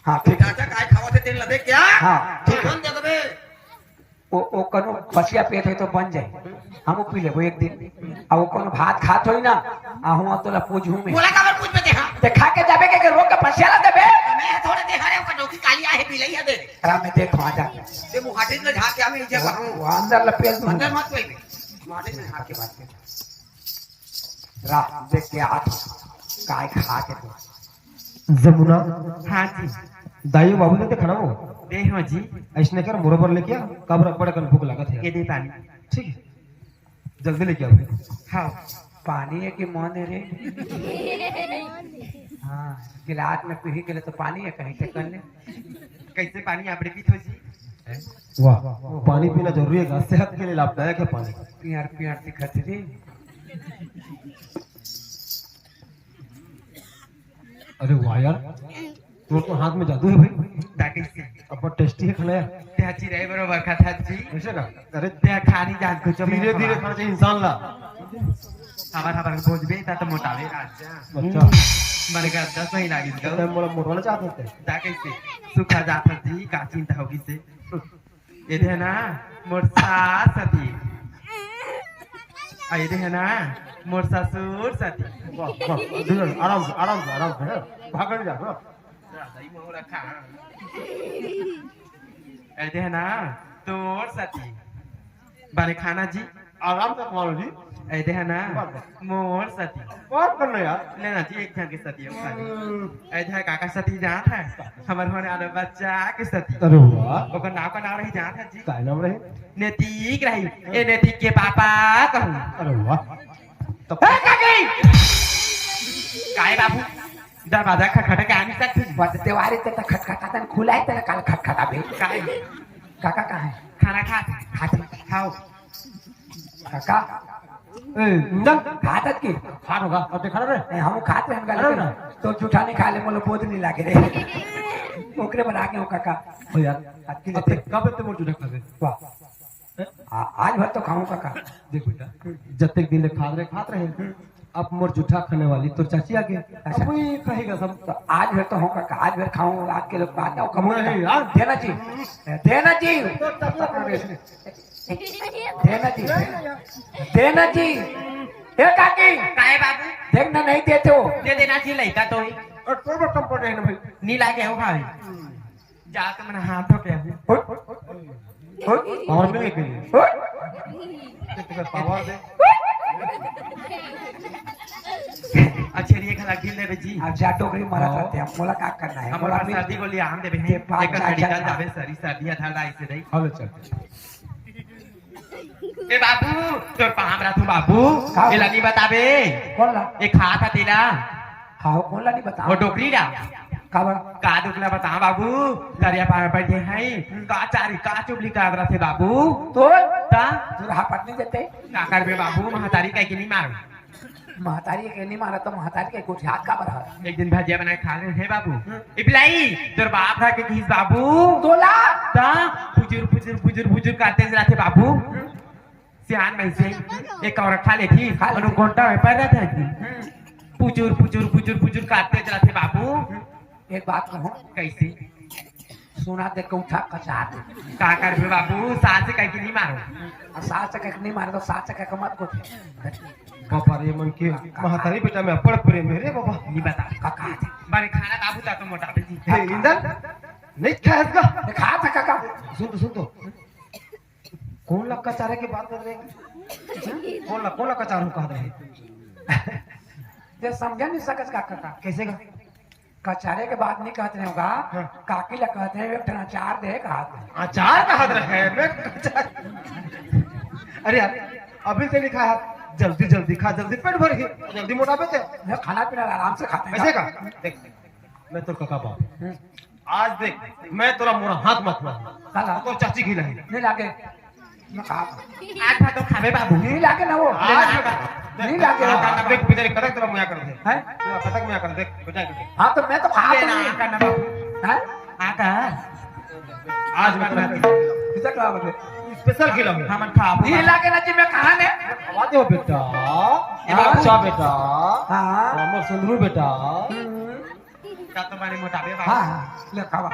हाँ ठीक है चाचा काय खावत है तेल लदे क्या हाँ, ठीक है। हम दे दबे वो कनो बसिया पेट है तो बन जाए हम पी लेबो एक दिन आ वो कोनो भात खात होई ना आ हम तोला पूछू में बोला का पूछ में देखा ते खा के जाबे के रोक के बसिया ला देबे मैं थोड़े दे हरे का डोकी कालिया है बिलैया दे अरे मैं देख वहां जा ते मुहाटे में झाके हमें इजे कहूं वो अंदर लपेट दूं अंदर मत कोई मुहाटे में झाके के बात कर रा देख के हाथ काय खा के तो जमुना हाँ जी दाई बाबू ने खाना वो दे हो जी ऐसने कर मोर पर लेके आ कब बड़ा कर भूख लागत है ये दे पानी ठीक है जल्दी लेके आओ हाँ पानी है कि मन है रे हाँ गिलास में पी के लिए तो पानी है कहीं से कर ले कैसे पानी आप पीत हो जी वाह पानी पीना जरूरी है सेहत के लिए लाभदायक है पानी पियार पियार दिखत रे अरे वाह यार तो हाथ में जादू है भाई ताकि से अब टेस्टी है खाना यार त्याची रे बरोबर खाता जी ऐसे का अरे त्या खानी जान को धीरे धीरे खाना चाहिए इंसान ला हमारा भोजबे ता तो मोटावे राजा अच्छा मरे का 10 नहीं लागी तो मोला मोटवाना चाहते थे ताकि से सुखा जाता जी का चिंता होगी से ये दे ना मोर सास सती आ ये दे ना मोर ससुर सती वाह वाह आराम से भागड़ जा हाँ। दही मोर खा ये दे ना तोर सती बारे खाना जी आराम से कमालो जी ए दे ना मोर सती और करना यार लेना जी एक जन के सती है खाली ए दे काका सती जात है हमर होने वाला बच्चा के सती अरे वाह ओकर नाम का नाम रही जात है जी काय नाम रहे नेतिक रही ए नेतिक के पापा कहूं अरे वाह तब ए काकी काय बाबू दरवाजा खटखटा के आनी सकती बस देवारी ते खटखटाता खुला है तेरा काल खटखटा बे काय काका कहाँ है खाना खा खाते खाओ काका ए इंदन खातत की खान होगा अब देखा रे नहीं, हम खाते हैं अरे गले ना। तो जूठा नहीं खा ले मोलो बोझ नहीं लागे रे ओकरे बना के हो काका हो यार अति अब लेते कब ते मोर जुड़ा खावे वाह आज भर तो खाऊं काका देख बेटा जब तक दिन खात रहे अब मोर जूठा खाने वाली तो चाची आ गई अब वही कहेगा सब तो आज भर तो हो काका आज भर खाऊं आज के लोग बात आओ कमो नहीं यार। देना जी देना जी देना जी देना जी ए काकी काय बाबू देखना नहीं देते हो दे देना जी लइका तो और तो बड़ा कम पड़ रहे ना भाई नी लागे हो भाई जा तो मन हाथों पे और मिलने के लिए तेरा पावर दे अच्छा ये खला गिल ले जी अब जा टोकरी मारा करते हैं मोला का करना है हमारा मोला सर्दी को लिया हम देबे ये पाँच एक चार मेडिकल चार जाबे सरी सर्दी अठाड़ा ऐसे रही हेलो चल ए बाबू तोर पाम रातू बाबू का? एला नहीं बताबे कौन ला ए खा था तेरा खाओ कौन ला नहीं वो बताओ डोकरी ला का बड़ा का दुखला बता बाबू दरिया पार पर जे है का चारी का चुबली का आगरा से बाबू तो ता दूल्हा पटने देते का करबे बाबू महतारी का की नहीं मार महतारी के नहीं मारा तो महतारी के कुछ हाथ का बढ़ा एक दिन भजिया बनाए खा ले हे बाबू इबलाई तोर बाप था के किस बाबू तोला ता पुजुर करते रहते बाबू सियान में से एक और खा ले थी और घंटा में पड़ रहा था पुजुर करते रहते बाबू एक बात कहूँ कैसे सुना दे के उठा कचा दे का करबे बाबू सास कह के नहीं मारो और सास चक्का नहीं मारे तो सास चक्का का मत को बाबा रे मन के महातारी बेटा में अपड़ प्रेम है रे बाबा नहीं बता काका थे बारे खाना बाबू ता तो मोटा पे जी हे इंदन नहीं खाया इसका खा था काका सुन तो कौन लक्का चारे की बात कर रहे हैं कौन लक्का चारू कह रहे हैं ये समझा नहीं सकत काका का कैसे का कचारे के बाद नहीं कहते होगा काकी ला कहते हैं एक ठना चार दे का हाथ अचार का हाथ रहे मैं अचार अरे यार अभी से नहीं खाया जल्दी खा जल्दी पेट भर गई जल्दी मोटा पे में खाना पीना आराम से खाते हैं ऐसे का देख मैं तो काका बाप आज देख मैं तोरा मोरा हाथ मत मार काला तो चाची खिलाई नहीं लागे मैं कहा आज तो खावे बाबू नहीं लागे ना वो नहीं लागे देख बेचारे कतक तेरा मुया कर दे हैं कतक मुया कर देख बेटा हाँ तो मैं तो कहा लेना आका ना बाबू हैं आका आज मैं किसे कहा बदले स्पेशल खिलाऊंगा हमन खाबो नहीं लागे ना जी मैं कहा ने आवाज हो बेटा अच्छा बेटा हाँ रामो सुंदरू बेटा का तो बारे मोटाबे बाबू हाँ ले खावा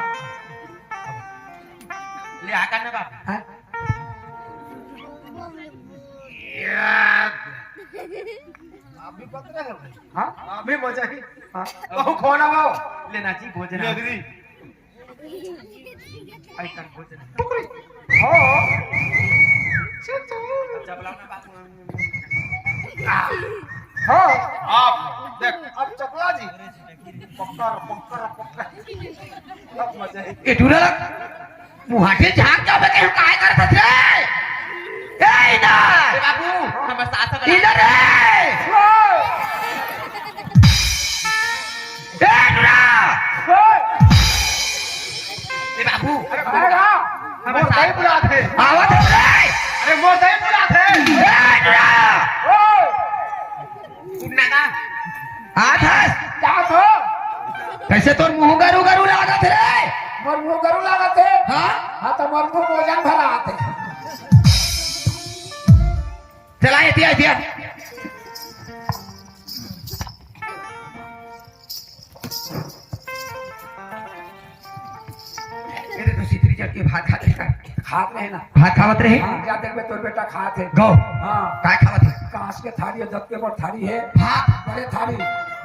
ले आका ना बाबू हैं अभी पत्र है हाँ अभी मजा ही हाँ बहु खोना वाओ लेना जी भोजन ले दीदी आई कर भोजन हाँ जबलाओ ना बाबू हाँ आप देख अब चपला जी पक्कर पक्कर पक्कर अब मजा है ए टुरा मुहाटे झांक जाओ बे के काय करत रे ए इधर बाबू हमर साथ इधर रे ए टुरा ए बाबू आएगा मोर दही बुला थे आवत है रे अरे मोर दही बुला थे ए टुरा उड़ना ना हाथ है क्या तो कैसे तोर मुंह गरु गरु लागत रे मरमू करू लगा थे हां हाँ तो मरमू भोजन भरा आते चला ये दिया ये तो सीतरी चट के भात खाते का खात रहे ना भात खावत रहे हाँ क्या देख में तोर बेटा खात है गौ हाँ काय खावत है कांच के थाली है दत्त के ऊपर थाली है भात बड़े थाली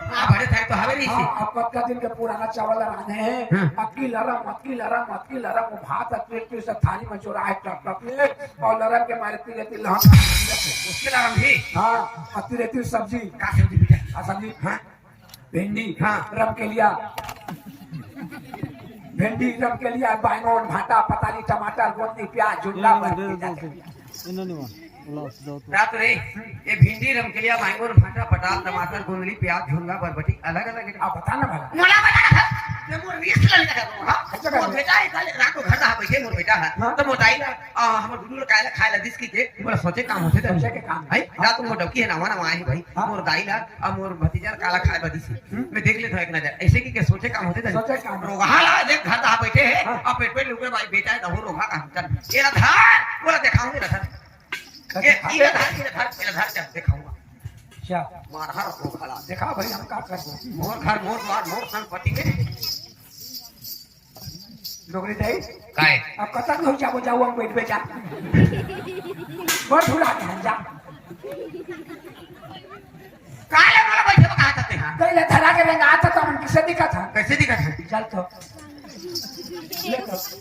हां बड़े थाली तो हवे नहीं हाँ सी अब का दिन के पुराना चावल राने हैं अक्की लरम वो भात अक्की से थाली में चुरा है टप टप ले और लरम के मारे ती रहती लहन उसके लगा भी हाँ अति रहती सब्जी का सब्जी बेटा हाँ सब्जी हां भिंडी हाँ। रम के लिया भिंडी रम के लिया बैंगन भाटा पताली टमाटर गोंदी प्याज झुंडा रात रे ये भिंडी रमकेलिया बैंगन भाटा पटाल टमाटर गोंदली प्याज झुंगा बरबटी अलग अलग आप बता ना भला मोला बता ये मोर रीस लग रहा हां अच्छा मोर बेटा है कल रात को घर रहा बैठे मोर बेटा है हाँ। तो मोटाई ना हमर दुनु कायला खायला दिस की के बोला सोचे काम होते थे सोचे के काम। है रात को मोर डबकी है ना वाना आई भाई हाँ। मोर दाई ना अब मोर भतीजा काला खाए बदी से मैं देख लेता एक नजर ऐसे की के सोचे काम होते थे सोचे काम। रोगा ला देख घर रहा बैठे है हाँ। अब पेट पेट लुके भाई बेटा है तो वो रोगा काम कर ये ना धार बोला दिखाऊंगी ना ये धार दिखाऊंगा क्या मार हर को खला देखा भाई हम का कर मोर घर मोर द्वार मोर संपत्ति के डोगरी दे काय अब कतक हो जाओ जाओ हम बैठ बेचा बहुत भुला के जा काय मला बैठे कहा करते हैं पहले धरा के रंग आता तो हम किसे दिखा था कैसे दिखा है चल तो ले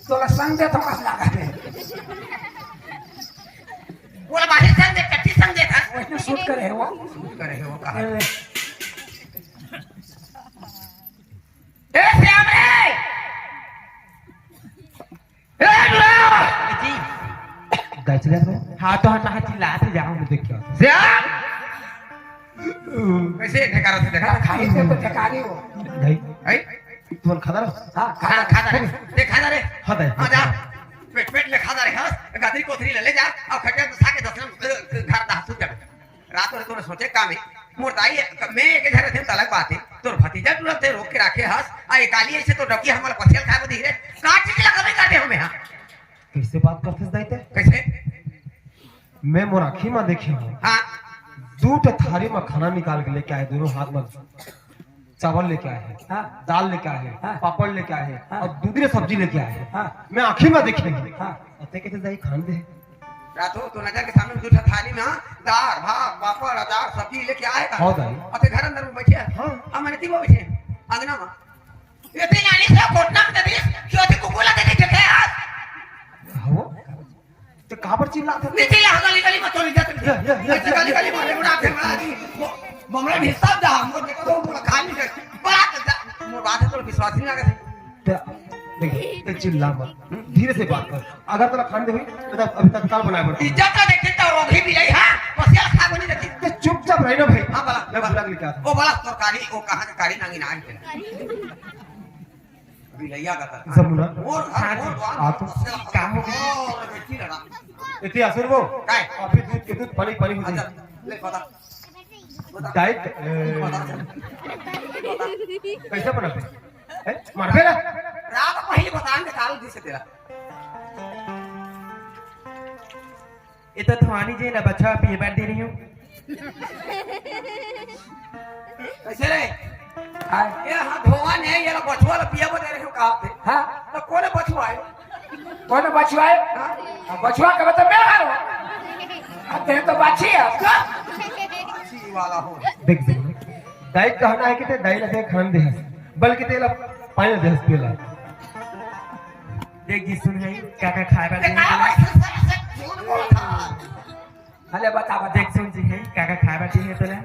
तो संग दे तो मत लगा दे बोला बाहर संग दे कट्टी संग दे था उसने शूट करे वो करे है वो कहा ए, ए श्याम रे ए नुरा जी गाय चले गए हाँ तो हम हाथ चिल्लाते जाओ मैं देख क्या श्याम कैसे ठेकारा से देखा खाई से तो ठिकानी हो गाय है तुम खादा रहो हाँ खा खा रे देख खा रे हाँ दे आ जा पेट पेट ले खा रे हां गादी कोथरी ले जा और खटिया तो साके दसन घर दा सुत जा रात में तूने सोचे काम है मोर दाई मैं एक घर थे अलग बात है तोर भतीजा तुरंत रोक के रखे हस आ एक गाली ऐसे तो डकी हमारा पछेल खाए दी रे काट के लगा भी काटे हमें हां कैसे बात करते दाइते कैसे मैं मोर आँखी में देखी हूँ हां दूट थाली में खाना निकाल के लेके आए दोनों हाथ में चावल लेके आए हैं हाँ दाल लेके आए हैं हाँ। पापड़ लेके आए हैं हाँ। और दूसरी सब्जी लेके आए हैं हाँ मैं आँखी में देखेंगे हाँ अते कहते दाई खान दे रातों तो नजर के सामने दूसरा थाली में दाल भात पापड़ अचार सब्जी लेके आएगा हाँ दाई अते घर अंदर में बैठे हाँ। हम मैंने तीनों बैठे अंगना में ये तीन आने से कोटना में दे क्यों थे कुकुला दे देखे आज हो तो कहाँ पर चिल्लाते थे नीचे यहाँ गली गली में चली जाते या, ऐसे गली गली में बड़ा थे बड़ा जी बमला भी सब जा हमको देखो तो पूरा खाली है बड़ा मोर बात है तो विश्वास नहीं लगा देख चिल्ला मत धीरे से बात कर अगर तेरा खान दे हुई तो अभी तत्काल बनाया पड़ता इज्जत का देखे तो वो भी मिलाई हां बस यार खा बनी रहती तो चुपचाप रही ना भाई हां बला मैं बुला के लेके आता वो बड़ा सरकारी वो कहां की कारी नांगी ना आई बिलैया का था जमुना और हाँ जी, आ तो का हो गया? और बेटी लगा इतनी असुर वो काय अभी दूध के दूध पानी पानी हो अच्छा जाए ले बता बता डाइट बता कैसे बनाते हैं मार फेरा रात पहले बता के काल दी से तेरा ये तो थवानी जी ना बच्चा पिए बैठ दे रही हूँ। कैसे रे हाँ ये हां धोवन है ये बछुआ पिया बता रहे हो कहा थे हाँ तो कौन बछुआ है कौन बछुआ है बछुआ का मतलब मैं हारो तेरे तो बाछी है सी वाला हो देख डाइट कहना है कि ते डाइट दे खान दे बल्कि तेला पानी दे पिला देख जी सुन है क्या क्या खाए बैठ ते दे का रही हूँ। झूठ बोलता अरे बता बता देख सुन जी है क्या क्या खाए बैठी है तोला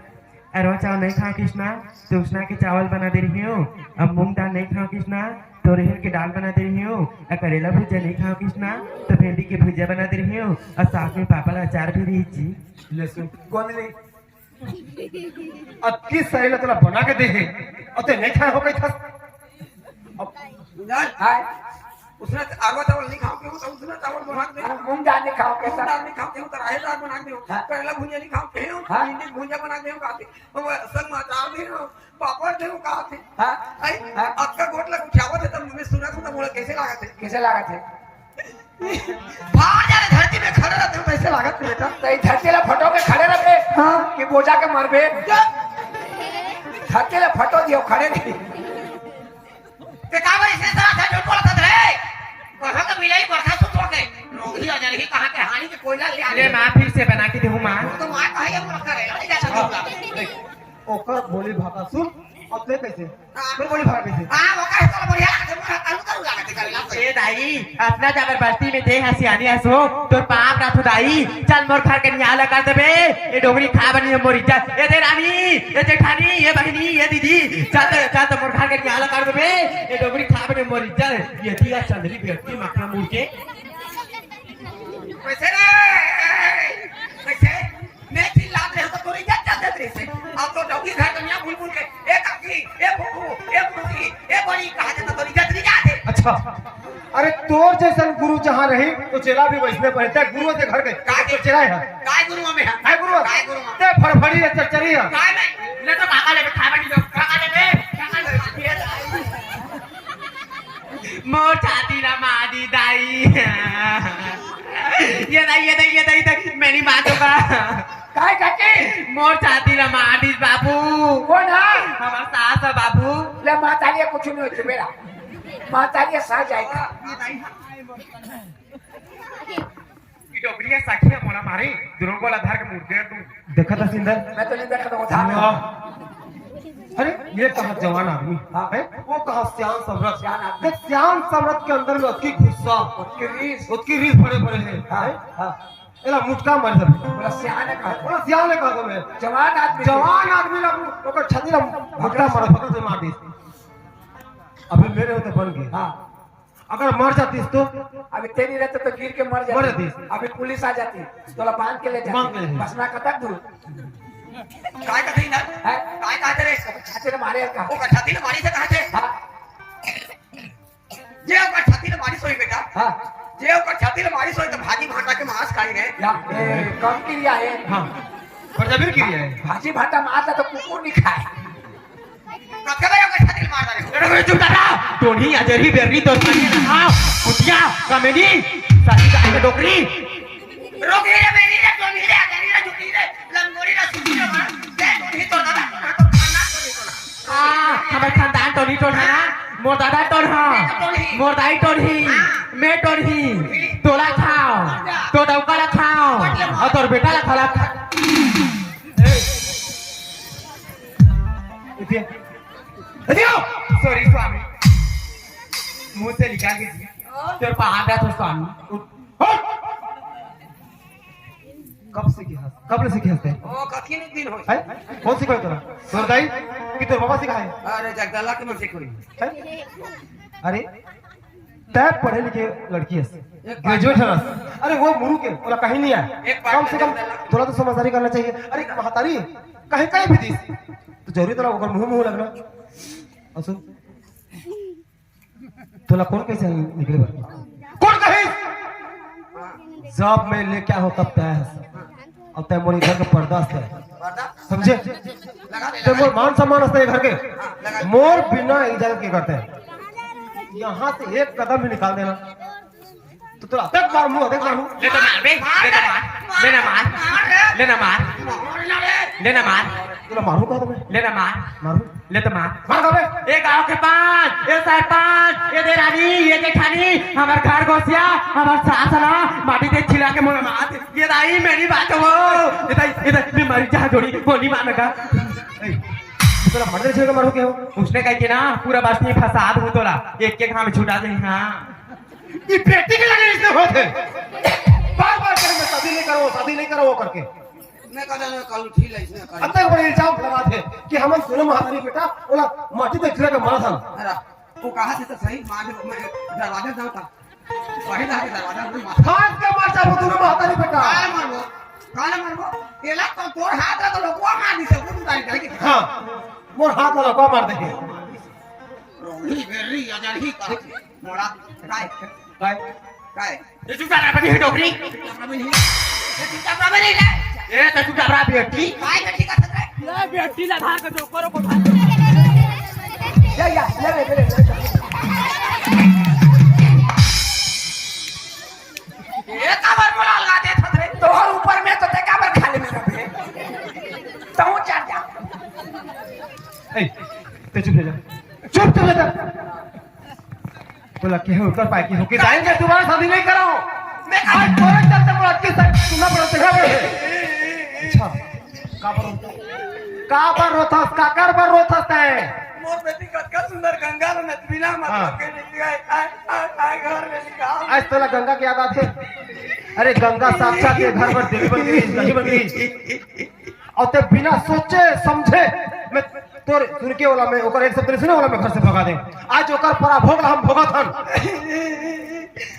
अरवा चावल नहीं खाओ कृष्णा तो उसना के चावल बना दे रही हूँ। अब मूंग दाल नहीं खाओ कृष्णा तो रेहर के दाल बना दे रही हूँ। और करेला भुजिया नहीं खाओ कृष्णा तो भिंडी की भुजिया बना दे रही हूँ। और साथ में पापड़ अचार भी रही जी। ले सुन कौन ले अति सही तेला बना के दे है और ते नहीं खाए हो गई था अब जान हाँ उसने आगवा चावल नहीं खाओ क्यों तो उसने चावल बना दे मूंग दाल नहीं खाओ कैसा दाल नहीं खाओ क्यों तो राहे दाल बना दे हाँ। करेला भुजिया नहीं खाओ क्यों हाँ। भिंडी की भुजिया बना दे खाते वो संग में अचार दे पापड़ दे खाते हाँ आई हाँ। आपका गोट लग उठावा थे तब मैं सुना था बोला कैसे लागत है कैसे लगा थे बाहर जा रे धरती में खड़े रहते हो कैसे लागत है बेटा तो इस धरती ला फटो के खड़े रहे हाँ। कि बोझा के मरबे धरती ला फटो दियो खड़े नहीं ते का भाई से साथ है जो बोलता रे कहां का मिलाई बरखा तो तो के रोगी आ जाएगी कहां के हानि के कोयला ले आ ले माँ फिर से बना के दूँ माँ। तो मां कहे वो करे नहीं जाता देख ओकर बोली भाषा सुन और ते कैसे फिर बोली भाषा कैसे हां वो कहे तो बढ़िया है करू करू लागत करेला ए दाई अपना जाकर बस्ती में दे हसियानी हसो तोर पाप रात दाई चल मोर घर के न्याला कर देबे ये डोगरी खा बनी मोर इज्जत ए दे रानी ए जेठानी ये बहनी ये दीदी चल मोर घर के न्याला कर देबे ये डोगरी खा बनी मोर इज्जत ये दिया चंदरी व्यक्ति मखना मुड़ के कैसे रे कैसे मैं चिल्ला रहे हो तो तोरी इज्जत चल देते से अब तो डोगी घर कन्या भूल भूल के ए काकी ए फूफू ए फूफी ए बड़ी कहा जाता तोरी इज्जत नहीं जाते अच्छा अरे तोर जैसा गुरु जहाँ रही तो चेला भी वैसने पड़ता गुरु के घर के काहे? तो चेला है काय गुरु में है काय गुरु काय गुरु में ते फड़फड़ी है चरचरी है काय में ले तो काका ले खा बनी जो काका ले मोर छाती ना मादी दाई ये दाई मेरी माँ तो का काय काके मोर छाती ना मादी बाबू कौन है हमारा सास है बाबू ले मातारिया कुछ नहीं होती मेरा मातारिया सह जाएगा डोगरी का साखी मोला मारे दोनों को आधार के मूर्ति तू देखा था सिंदर मैं तो नहीं देखा था था अरे ये कहा जवान आदमी हाँ। है वो कहा श्याम सम्राट श्याम आदमी। देख श्याम सम्राट के अंदर में उसकी गुस्सा उसकी रीस बड़े बड़े हैं हाँ हैं? हाँ एला मुटका मार दे बोला सियाने कहा बोला श्याम ने कहा मैं जवान आदमी जवान आदमी ना ओकर छाती ना मुटका मार पकड़ से मार दी अभी मेरे होते बन गए हाँ अगर मर जातीस तो अभी तेरी रहते तो गिर के मर मर जाती जाती। अभी पुलिस आ जाती तोला बांध के ले बांध के ले जाती जाती। बस ना कतक दूर काय का ना है काय का रे छाते ने मारे का वो छाती ने मारी से कहा थे हाँ जे ओकर छाती ने मारी सोई बेटा हाँ जे ओकर छाती ने मारी सोई तो भाजी भाटा के मांस खाई गए या कम क्रिया है हाँ प्रजावीर की है भाजी भाटा मारता तो कुकुर नहीं खाए कब भाई ओकर छाती ने मार रहे अरे चुप करा टोनी अजरी बेरी तो सानी ना कुटिया कमेडी सानी का डोगरी रोगी रे मेरी रे तो मेरे अगरी रे झुकी रे लंगोरी रे सुनी रे मार दे टोनी तो दादा तो खाना तो हमारे खानदान टोनी टोन है ना मोर दादा टोन है मोर दाई टोन ही मैं टोन ही तोला खाओ तो दौका खाओ और तोर बेटा ला खाला सॉरी स्वामी मुंह से निकाल के तेरे पहाड़ था स्वामी कब से हंसते हैं ओ कथी ने दिन होई हैं? कौन सिखाए तोरा तोर दाई कि तोर बाबा सिखाए अरे जगदल्ला के मन से कोई हैं? अरे तय पढ़े लिखे लड़की है ग्रेजुएट है अरे वो मुरु के बोला कहीं नहीं आया एक बात कम से कम जगदल्ला। थोड़ा तो समझदारी करना चाहिए अरे महतारी कहीं कहीं भी दिस तो जरूरी तोरा ओकर मुंह लगना और सुन तोला कौन कैसे निकले बा? कौन कही? जब मैं लेके आओ तब तय है, अब तय मोरी घर का पर्दा है, पर्दा समझे? लगा दे तो मोर मान सम्मान है घर के, लगा। मोर बिना इजाजत के करते हैं। यहाँ से एक कदम भी निकाल देना तो तोरा तक मार मुंह देख मारू। ले तो मार बे, ले ना मार, लेना मार, लेना मार, तोरा मारू कहा तुम्हें? लेना मार, मारू ले तो मार। मार कबे? ये गांव के पांच, ये सरपंच, ये देरानी, ये जेठानी, हमार घर घोसिया, हमार सासला, माटी से छिला के मोला मार, ये दाई मेरी बात हो, ये दाई मैं मरी जा जोड़ी, बोली मारने का। तोरा मर्डर छेड़ के मारू के हो? उसने कही कि ना पूरा बस्ती फसाद हूँ तोला, एक एक हम छुटा दे। हाँ ये बेटी के लगे इसने होते बार बार कहे मैं शादी नहीं करो वो करके मैं कहता हूं कल ठीक है इसने कर अतः बड़े इल्जाम लगा थे कि हम दोनों महारानी बेटा बोला माटी पे खिला के मारा था। अरे वो कहा से तो सही मार दे मैं दरवाजा जाऊं था वही ना दरवाजा में मार हाथ के मार जा दोनों महारानी बेटा। काला मारबो एला तो तोर हाथ तो लोगवा मार दी सब तू तारी कहे हां मोर हाथ वाला को मार दे रोही बेरी अजर ही का मोड़ा काय काय काय ये चुप रहा बनी डोगरी, ये चिंता नहीं ले ये तो चुप रहा बेटी। काय का ठीक है ये बेटी ला धार के जो करो को या ले ये काबर बोला लगा दे थरे तोहर ऊपर में तो ते काबर खाली में रहे तू चढ़ जा। ए ते चुप ले जा चुप ले जा बोला के ऊपर पाई की होके जाएंगे दोबारा शादी नहीं कराओ मैं आज तोरे चलते बोला के सुनना पड़ता है। अच्छा काबर रोथस काकर बर रोथस है मोर बेटी का सुंदर गंगा में बिना मतलब के निकल गए आय घर में निकाल आज तोला गंगा की याद आती है? अरे गंगा साक्षात के घर पर देवी बन गई नहीं बन गई और ते बिना सोचे समझे मैं तोर सुन के वाला में ओकर एक शब्द सुने वाला में घर से भगा दे। आज ओकर पराभोग हम भोगत हन।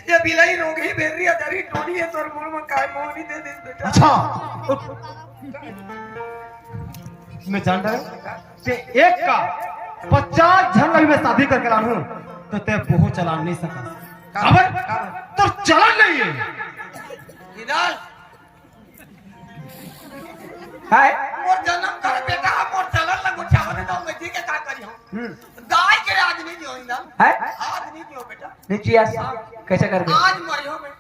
ये बिलाई रोगी बेरी अदरी टोनी है तोर मुंह में काय मोहनी दे दे बेटा। अच्छा मैं जानता है कि एक का 50 जन अभी मैं शादी करके ला हूं तो ते बहु चला नहीं सका खबर तो चलन नहीं है इधर है मोर जन्म कर बेटा मोर चलन लगो चावल दो मैं जी के का करी हूं गाय के आज नहीं दियो इंदा है आज नहीं दियो बेटा नीचे कैसे कर दे आज मरियो मैं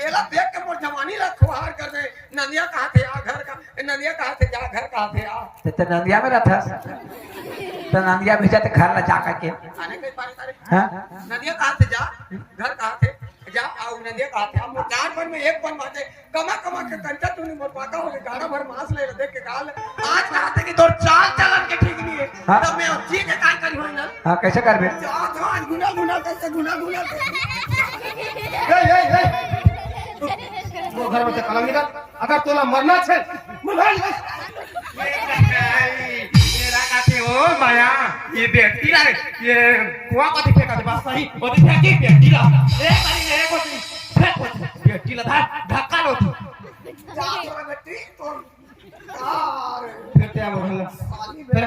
एला देख के मोर जवानी ला खुहार कर दे नदिया कहां थे आ घर का नदिया कहां थे जा घर कहां थे आ ते नंदिया में रहता तो नंदिया भेजा ते घर ला जा करके आने के पारे तारे हां नदिया कहां थे जा घर कहां थे जा आओ नदिया कहां थे हम चार पर में एक बन माते कमा के कंटा तूने मोर पाका हो गाड़ा भर मांस ले देख के काल आज कहां थे कि तोर चाल चलन के ठीक नहीं है हाँ? तब मैं जी के काय करी हो ना हां कैसे कर दे जा तो आज गुना कैसे गुना ए वो घर में से कलम निकाल अगर तोला मरना है मुलाल मेरा काटे ओ माया ये बेटी ला ये कुआ को दिखे का बस सही ओ दिखे की बेटी ला एक बारी मेरे को फेंक बेटी ला धक्का लो तू जा तो बेटी तो यार फिर क्या बोला फिर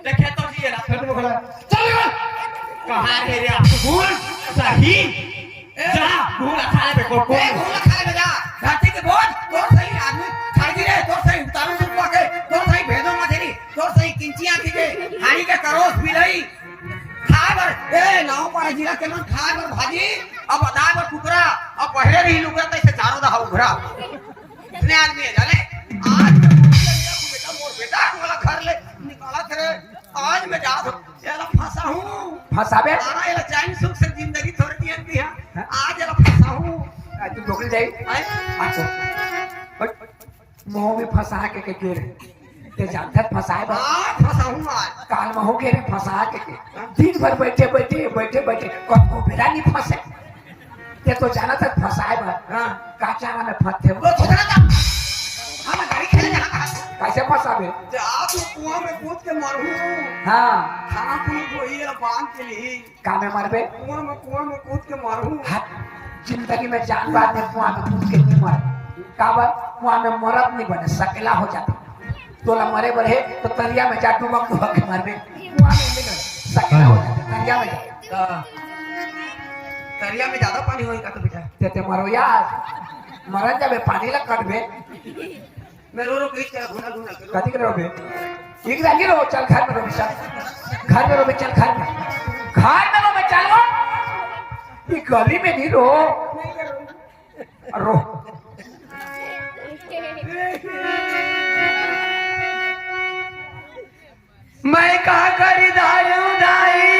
देखे तो जी ला फिर बोला चल कहां है रे भूल सही जा भूल खा ले को ए भूल खा ले जा धरती के बोझ तोर सही आदमी छाड़ी रे तोर सही उतारे से बुआ के तोर सही भेदो मथेरी तोर सही किंचियां की के हानी के करोस बिलई खाबर ए नाव पर जिला के मन खाबर भाजी अब अदा पर कुकरा अब पहले रही लुगरा तैसे चारों दा उघरा इतने आदमी है जाने आज बेटा मोर बेटा वाला घर ले निकाला थे आज मैं जा एला फंसा हूं फसाबे सारा एला चाइन सुख से जिंदगी थोड़ी दी अंती है आज एला फंसा हूं तू ढोकल जाई अच्छा मुंह में फंसा के गिर ते जानता फंसाए बा फंसा हूं आज काल में हो गए रे फंसा के दिन भर बैठे को बेरा नहीं फंसे ते तो जाना था फंसाए बा हां काचा में फंसते वो हो छोकरा था हम गाड़ी खेले जा कैसे फंसाबे जा तू कुआं में कूद के मरहूं हां खाना तू को ये बांध के लिए का में मरबे कुआं में कूद के मरहूं जिंदगी में जान बात में कुआं में कूद के नहीं मर काबर कुआं में मरद नहीं बने सकला हो जाता तोला मरे बरे तो तरिया में जा डूबक के मरबे कुआं में नहीं सकला हो जाता तरिया में जा दरिया में ज्यादा पानी होएगा तो बेटा ते मरो यार मरन जाबे पानी ला कटबे मैं रो के इसका घुना घुना करो कथी करे रोबे एक राजी रो चल घर में रोबे चल घर में रोबे चल घर में रोबे चल वो ये गली में नहीं रो रो मैं का खरीदारू दाई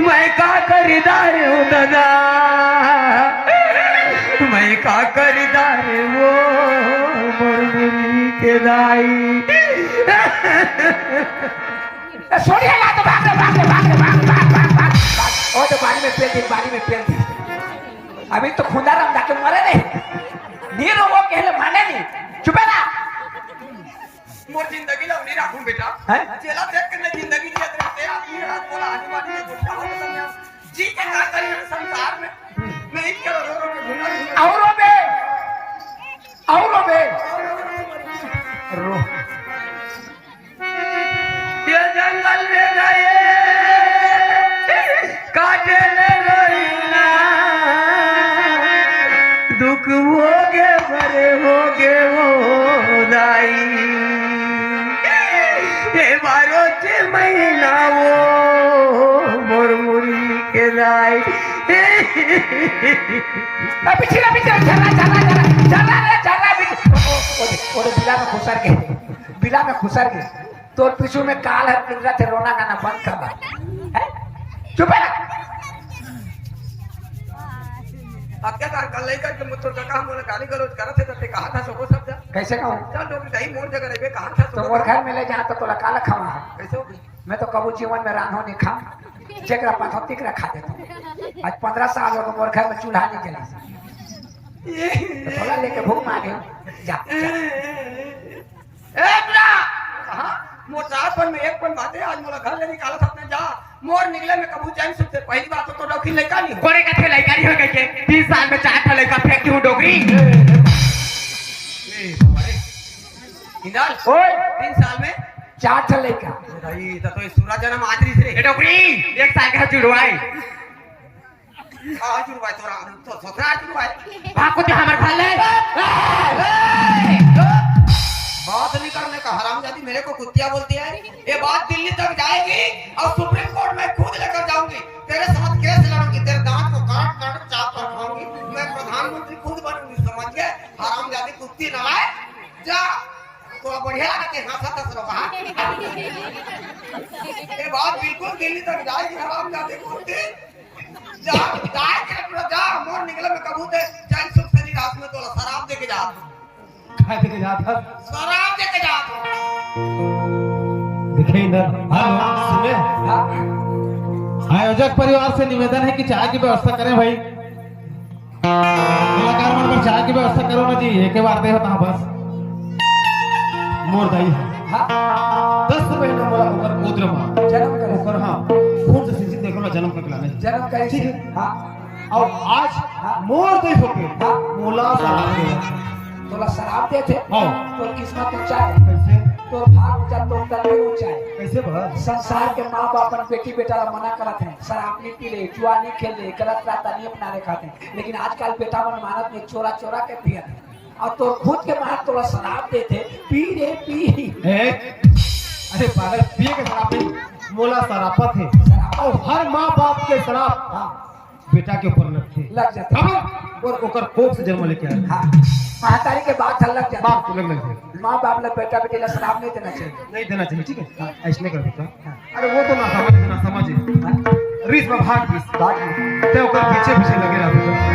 मैं का खरीदार हूँ दादा मैं का खरीदार वो मुरमुरी के दाई छोड़िए ना तो भाग ओ तो बाड़ी में पेल दी अभी तो खुदा राम जाके मरे नहीं रो वो कहले माने नहीं चुपे ना मोर जिंदगी ला नहीं राखूं बेटा हैं? चला देख के जिंदगी जिया तेरे आदमी रात बोला आने वाली है गुस्सा हो तो जी के का करी संसार में मैं एक करो रो के घुना और बे रो ये जंगल में गए काटे ले रोइना दुख होगे भरे होगे वो दाई ये बारो छे महीना वो मुरमुरी के दाई पिछला चला ओरे बिला में खुसर के तोर पीछू में काल है पिंजरा थे रोना गाना बंद कर बा हैं चुप है अब क्या कर कल लेकर के मुझको का काम बोले गाली गलौज करत है तो कहा था सबको सब जा कैसे कहूं चल तो नहीं मोर जगह रे कहा था तो मोर घर में ले जहां तो तोला काला खावा है कैसे होगी मैं तो कबू जीवन में रानो नहीं खा जेकरा पाथोती के खा देता आज 15 साल हो गए मोर घर में चूल्हा नहीं जला तो थोड़ा लेके भूख मांगे जा ए बुरा हां मोर रात में एक पन बातें आज मोला घर ले निकाला था अपने जा मोर निकले में कबू जान सकते पहली बात तो डोखी लड़का नहीं कोरे का थे लड़का नहीं हो गई के 3 साल में 4 ठा लड़का फेंक दूं डोगरी इंदाल ओए 3 साल में 4 ठा लड़का भाई तो सूरज जन्म आदरी से ए डोगरी 1 साल का जुड़वाई आज जुड़वाई तोरा तो ससुरा जुड़वाई भाग को हमर खा ले बात नहीं करने का हरामजादी मेरे को कुत्तिया बोलती है ये बात दिल्ली तक जाएगी और सुप्रीम कोर्ट में खुद लेकर जाऊंगी तेरे साथ केस लड़ूंगी तेरे दांत को काट काट चाप कर खाऊंगी मैं प्रधानमंत्री खुद बनूंगी समझ गए हरामजादी कुत्ती ना आए जा तो बढ़िया लगा के हाथ हाथ से रोका ये बात बिल्कुल दिल्ली तक जाएगी हरामजादी कुत्ती जा जा मोर निकले में कबूतर जान सुख से रात में तो शराब दे के जा खाए देके जाता शराब दे के जा दिखे इधर सुने आयोजक परिवार से निवेदन है कि चाय की व्यवस्था करें भाई कलाकार मन पर चाय की व्यवस्था करो ना जी एक बार दे होता बस मोर दाई 10 महीना मोला ऊपर उद्र में जन्म करे ऊपर हां खून से सिंचित देखो ना जन्म का लाने जन्म करे ठीक है हां और आज मोर दाई होके मोला सारा तोला शराब देते हाँ। तो किस्मत ऊंचा है कैसे तो भाग ऊंचा तो तलवे ऊंचा है कैसे बस संसार के माँ बाप अपन बेटी बेटा ला मना करत हैं शराब नहीं पी ले जुआ नहीं खेल ले गलत रास्ता नहीं अपनाने खाते हैं लेकिन आजकल बेटा मन मानत में चोरा चोरा के पियत है और तो खुद के माँ तोला शराब देते पी रे पी अरे पागल पिए के शराब नहीं मोला शराफत है और हर माँ बाप के शराब बेटा के ऊपर लगते लग जाते अब और ओकर कोख से जन्म लेके आए हाँ महातारी के बाद लग जाते बाप को लग लग माँ बाप ने बेटा बेटी ला शराब नहीं देना चाहिए नहीं देना चाहिए ठीक है ऐसे नहीं कर बेटा अरे वो तो ना समझे रीस में भाग बीस बात ते ओकर पीछे पीछे लगे रहा